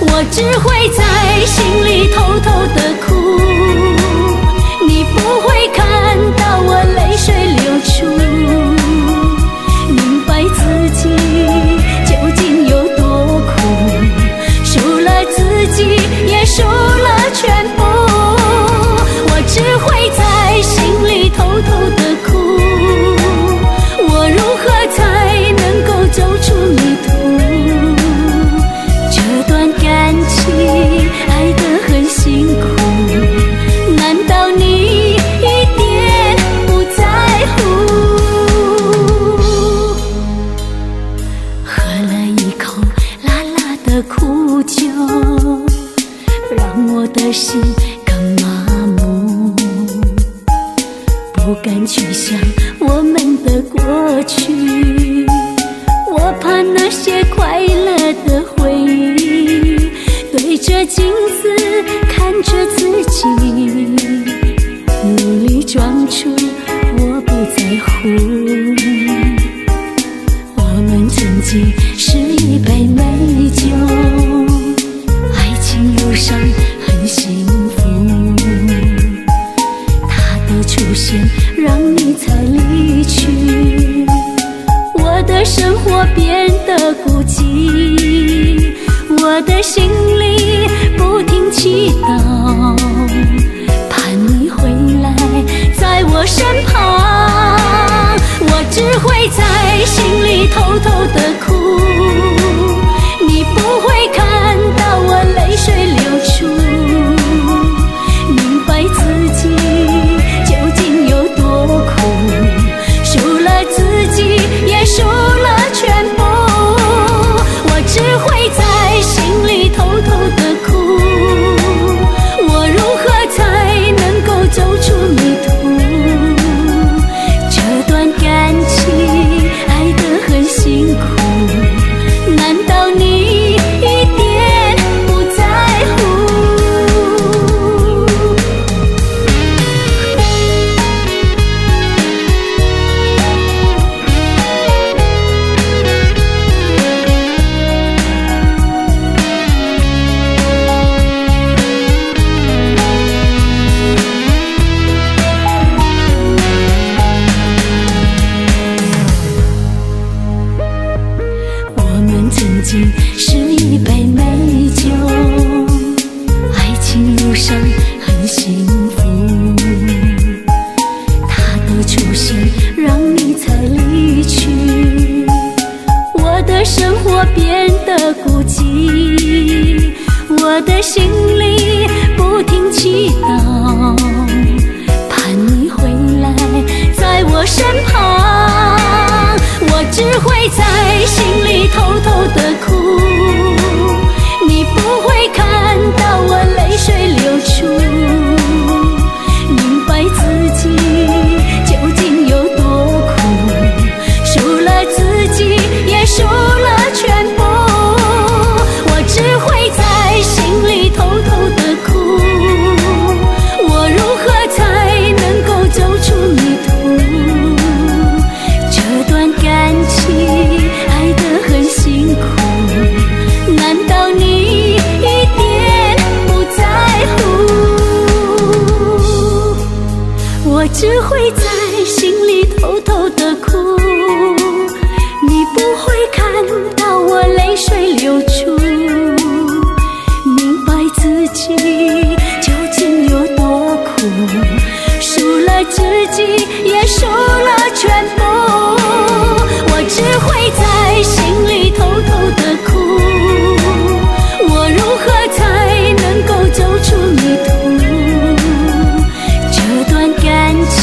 S2: 我只会在心里偷偷的哭，你不会看到我泪水流出。明白自己究竟有多苦，输了自己也输了全部。我只会在心里偷偷的哭，我如何才能够走出迷途？这段感情爱得很辛苦，己是一杯美酒，爱情路上很幸福，他的出现让你才离去，我的生活变得孤寂，我的心里不停祈祷，盼你回来在我身旁，我只会在心里偷偷的哭，你不会看到我泪水流出，明白自己究竟有多苦，输了自己也输了全部，我只会在心里偷偷的哭，我如何才能够走出迷途，这段感情爱得很辛苦，难道你一点不在乎？我们曾经是一杯美酒，爱情路上很幸福，他的出现让你才离去，我的生活变得孤寂，我的心里不停祈祷，盼你回来在我身旁，我只会在心里偷偷的哭，你不会看到我泪水流出，明白自己究竟有多苦，输了自己也输了全部，我只会在心里偷偷的哭，我如何才能够走出迷途，这段感情爱得很辛苦，难道你一点不在乎？我只会在心里偷偷的哭，你不会看到我泪水流出，明白自己究竟有多苦，输了自己也输了全部，我只会在心里偷偷的哭，我如何才能够走出迷途，这段感情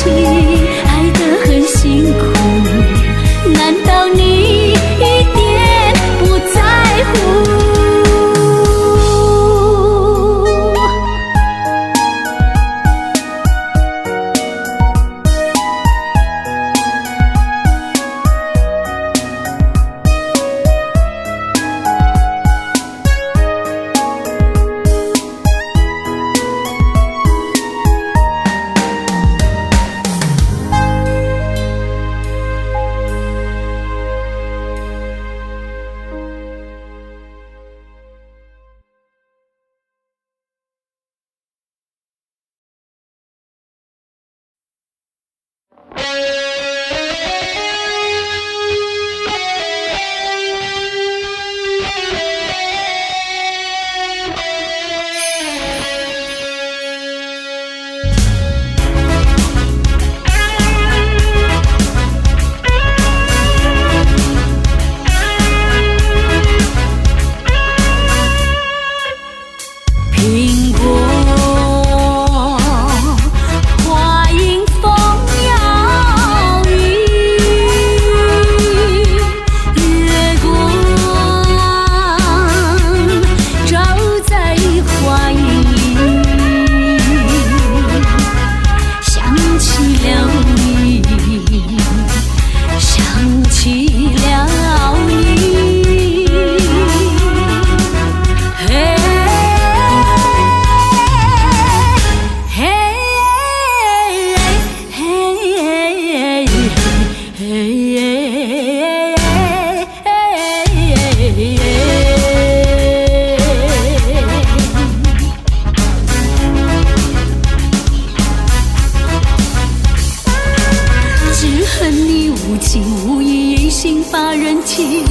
S2: 心把人欺，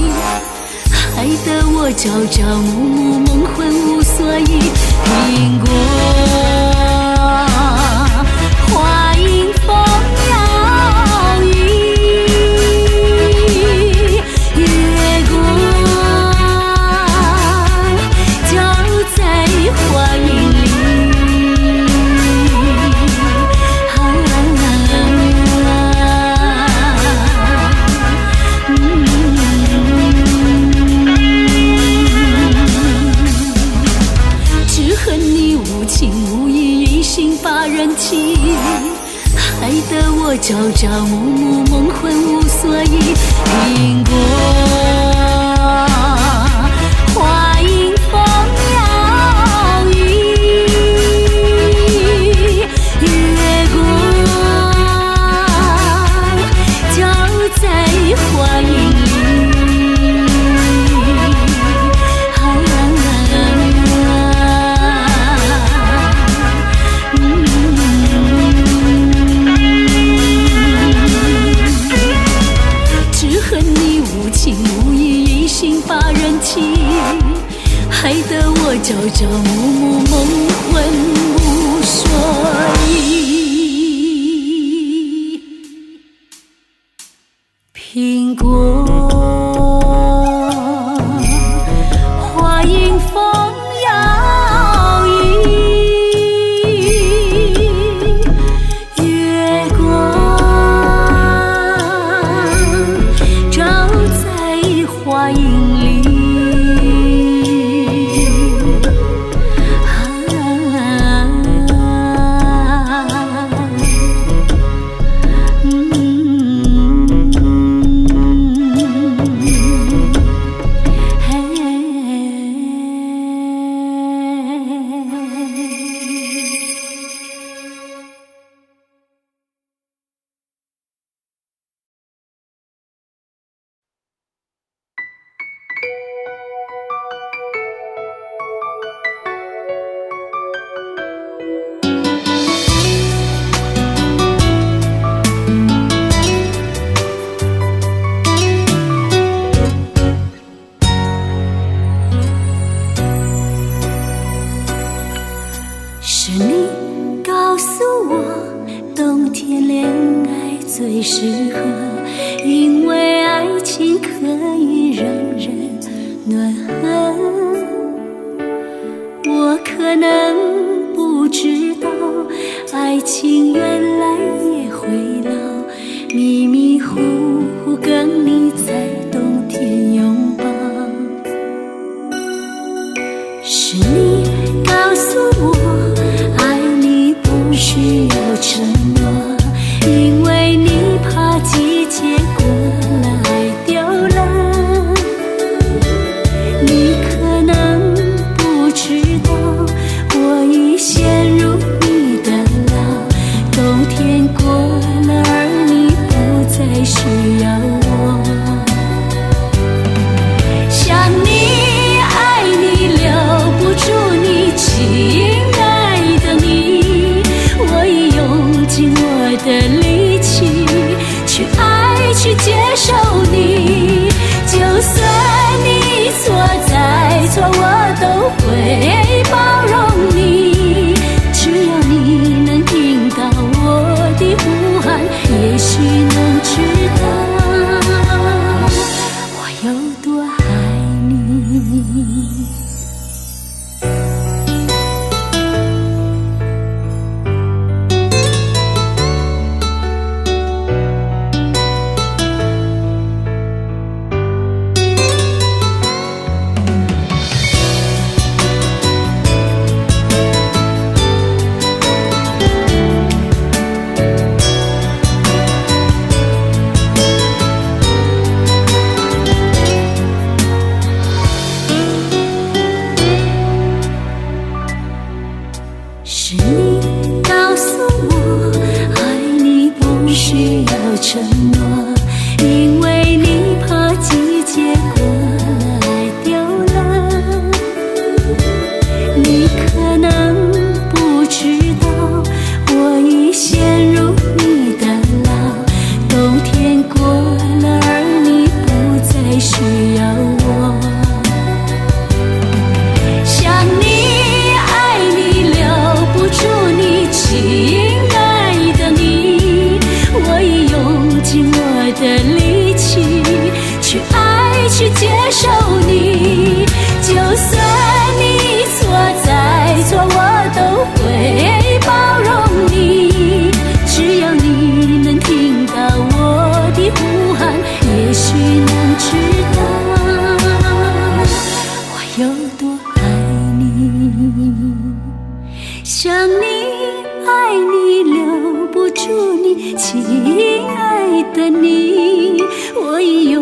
S2: 害得我朝朝暮暮梦魂无所依。苹果花迎风摇曳，月光照在花影里。把人欺，害得我朝朝暮暮梦魂无所依。苹果花迎风摇曳，月光照在花影里。把人欺，害得我朝朝暮暮梦魂无所依。苹果花迎风摇曳，月光照在花影里。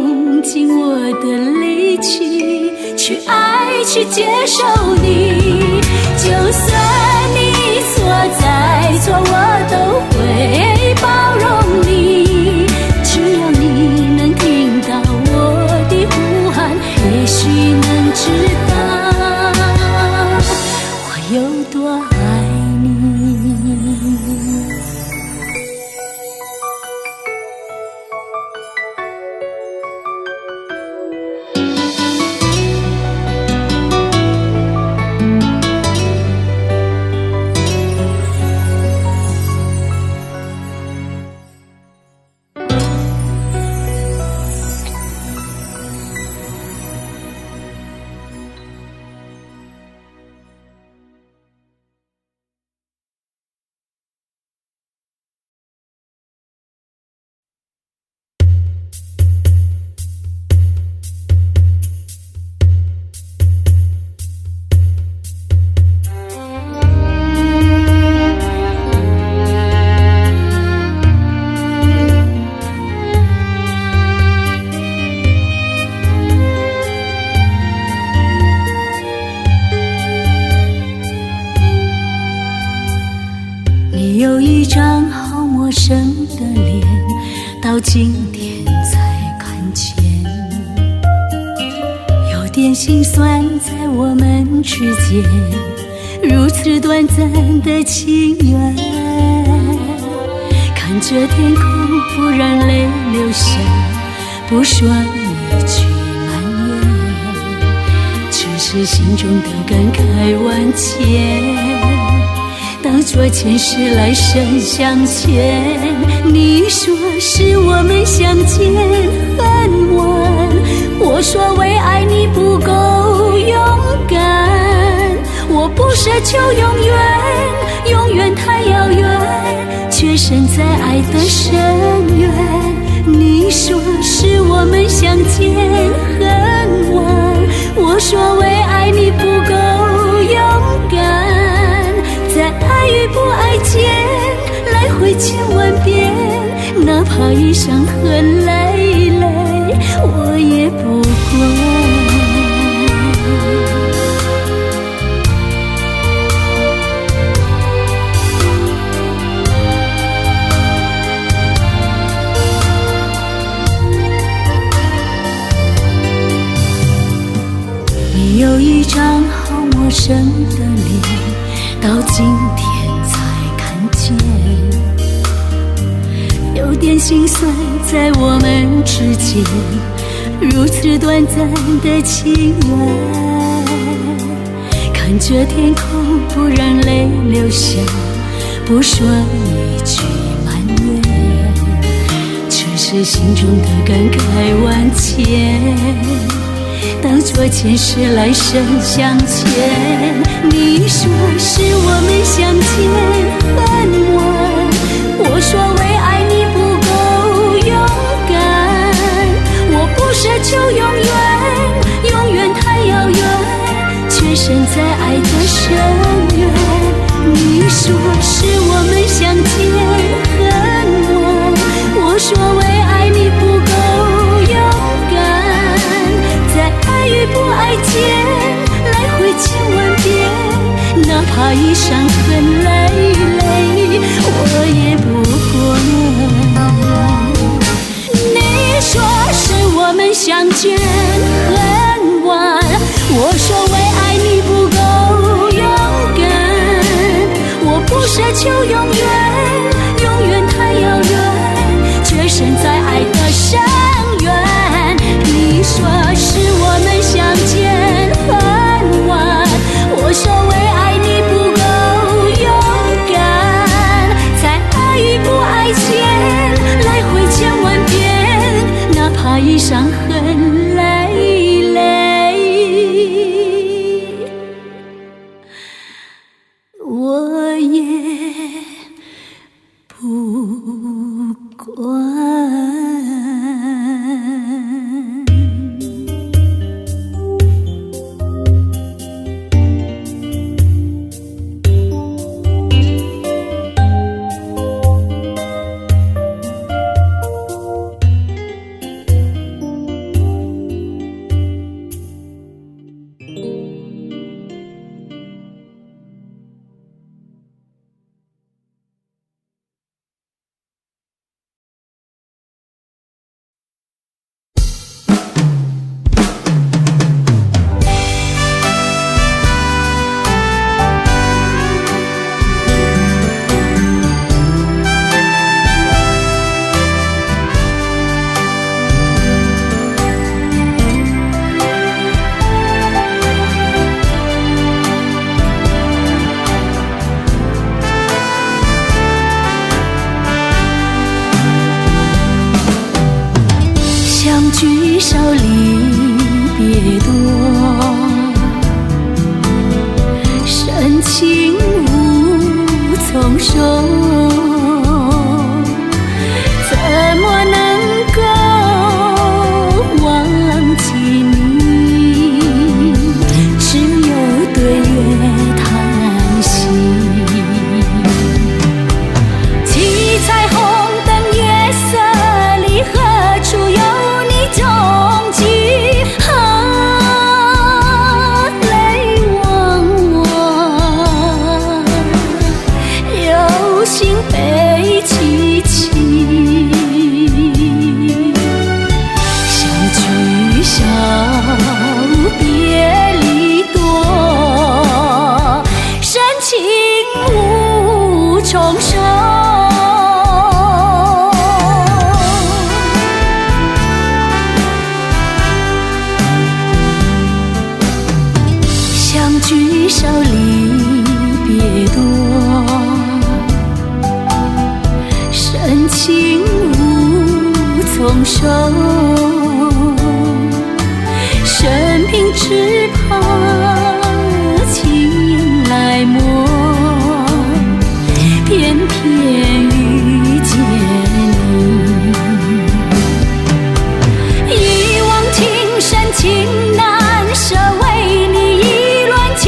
S2: 用尽我的力气去爱，去接受你。就算你错再错，我都会包容你。只要你能听到我的呼喊，也许能知道我有多爱你。你有一张好陌生的脸，到今天才看见，有点心酸在我们之间，如此短暂的情缘。看着天空，不让泪流下，不说一句埋怨，只是心中的感慨万千。当作前世来生相欠，你说是我们相见很晚，我说为爱你不够勇敢。我不奢求永远，永远太遥远，却身在爱的深渊。你说是我们相见很晚，我说为爱你不够勇敢。在爱与不爱间来回千万遍，哪怕一伤痕累累，我也不管。你有一张好陌生的脸，到今天才看见，有点心酸在我们之间，如此短暂的情缘。看着天空，不让泪流下，不说一句埋怨，只是心中的感慨万千。当作前世来生相欠，你说是我们相见很晚，我说为爱你不够勇敢。我不奢求永远，永远太遥远，却身在爱的深渊。你说是我们相见很晚，我说为爱你不够勇敢。在爱与不爱间来回千万遍，哪怕一伤痕累累，我也不管。你说是我们相见很晚，我说为爱你不够勇敢。我不奢求永远，永远太遥远，却身在爱的深渊。你说是我们相见很晚，我说为爱你不够勇敢。在爱与不爱间来回千万遍，哪怕一伤痕累累，我也不管。聚少离别多，深情无从说，怎么能够忘记你？只有对月叹息。七彩虹灯月色里，何处有你踪迹？泪汪汪，忧心悲戚戚。相聚少，别离多，深情无从说。相聚少离别多，深情无从说。生平只怕情影来磨，偏偏遇见你。一往情深情难舍，为你意乱情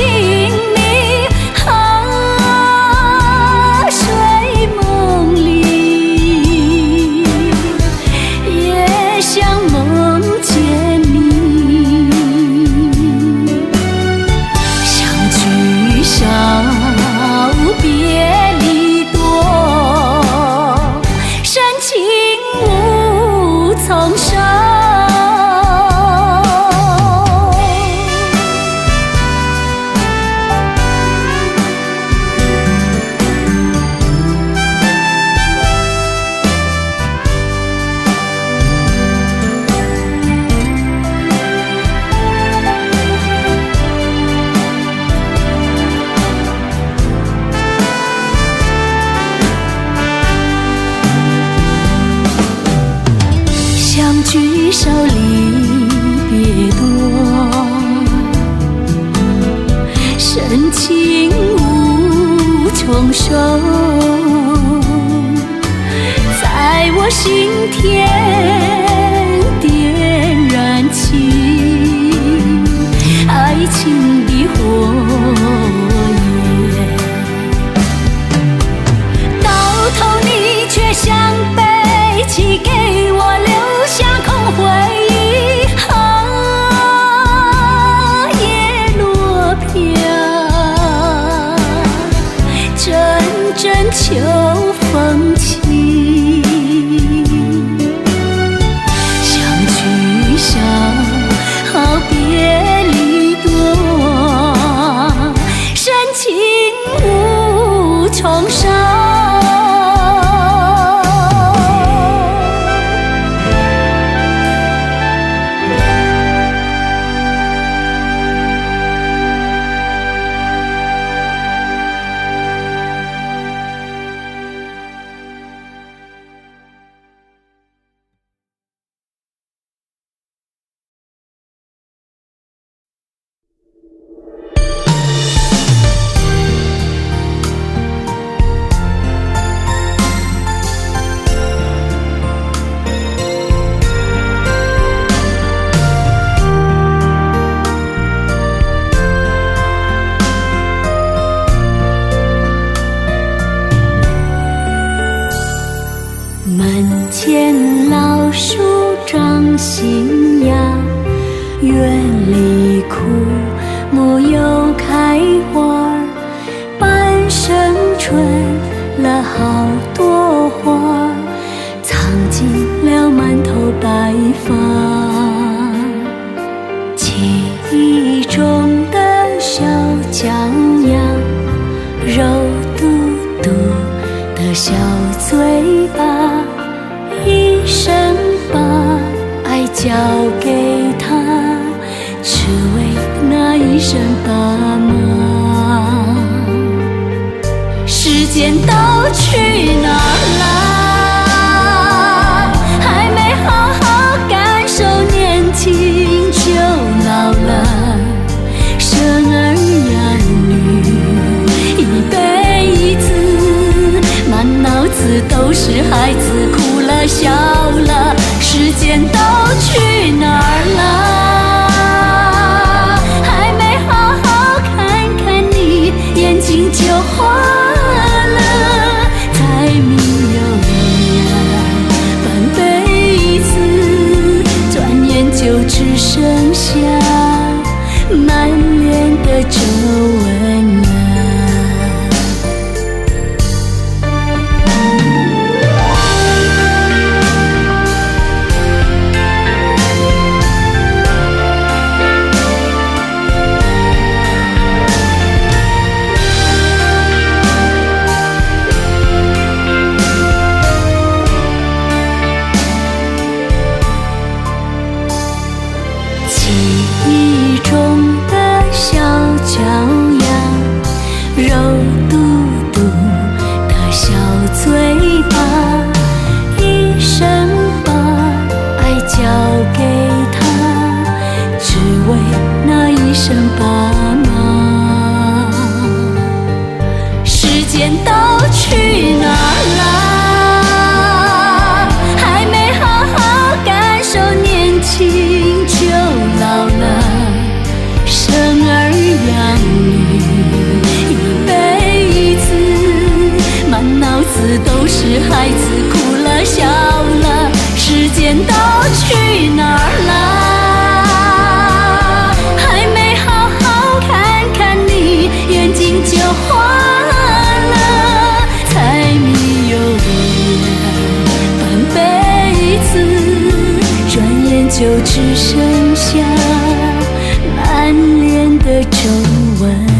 S2: 迷。睡梦里也想梦见你。相聚少，别离多，深情无从说。相聚少离别多，深情无从说。在我心田点燃起爱情的火焰，到头你却像背弃给我留下空回忆。叶落飘，阵阵秋风起。相聚少，别离多，深情无从说。门前老树长新芽，园里枯木又开花，半生春了好多花，藏进了满头白发。记忆中的小脚丫，肉嘟嘟的小嘴巴，一生把爱交给他，只为那一声爸妈。时间都去哪儿了？还没好好感受年是孩子哭了笑了，时间都去哪儿了？还没好好看看你，眼睛就花了。柴米油盐半辈子，转眼就只剩下满脸的皱纹了。记忆中的小脚丫，肉嘟嘟的小嘴巴，一生把爱交给他，只为那一声爸妈。时间都去哪儿了？还没好好感受年轻就老了，生儿养女一辈子，满脑子都是孩子哭了笑了，时间都去哪儿了？还没好好看看你，眼睛就花了。柴米油盐半辈子，转眼就只剩下满脸的皱纹。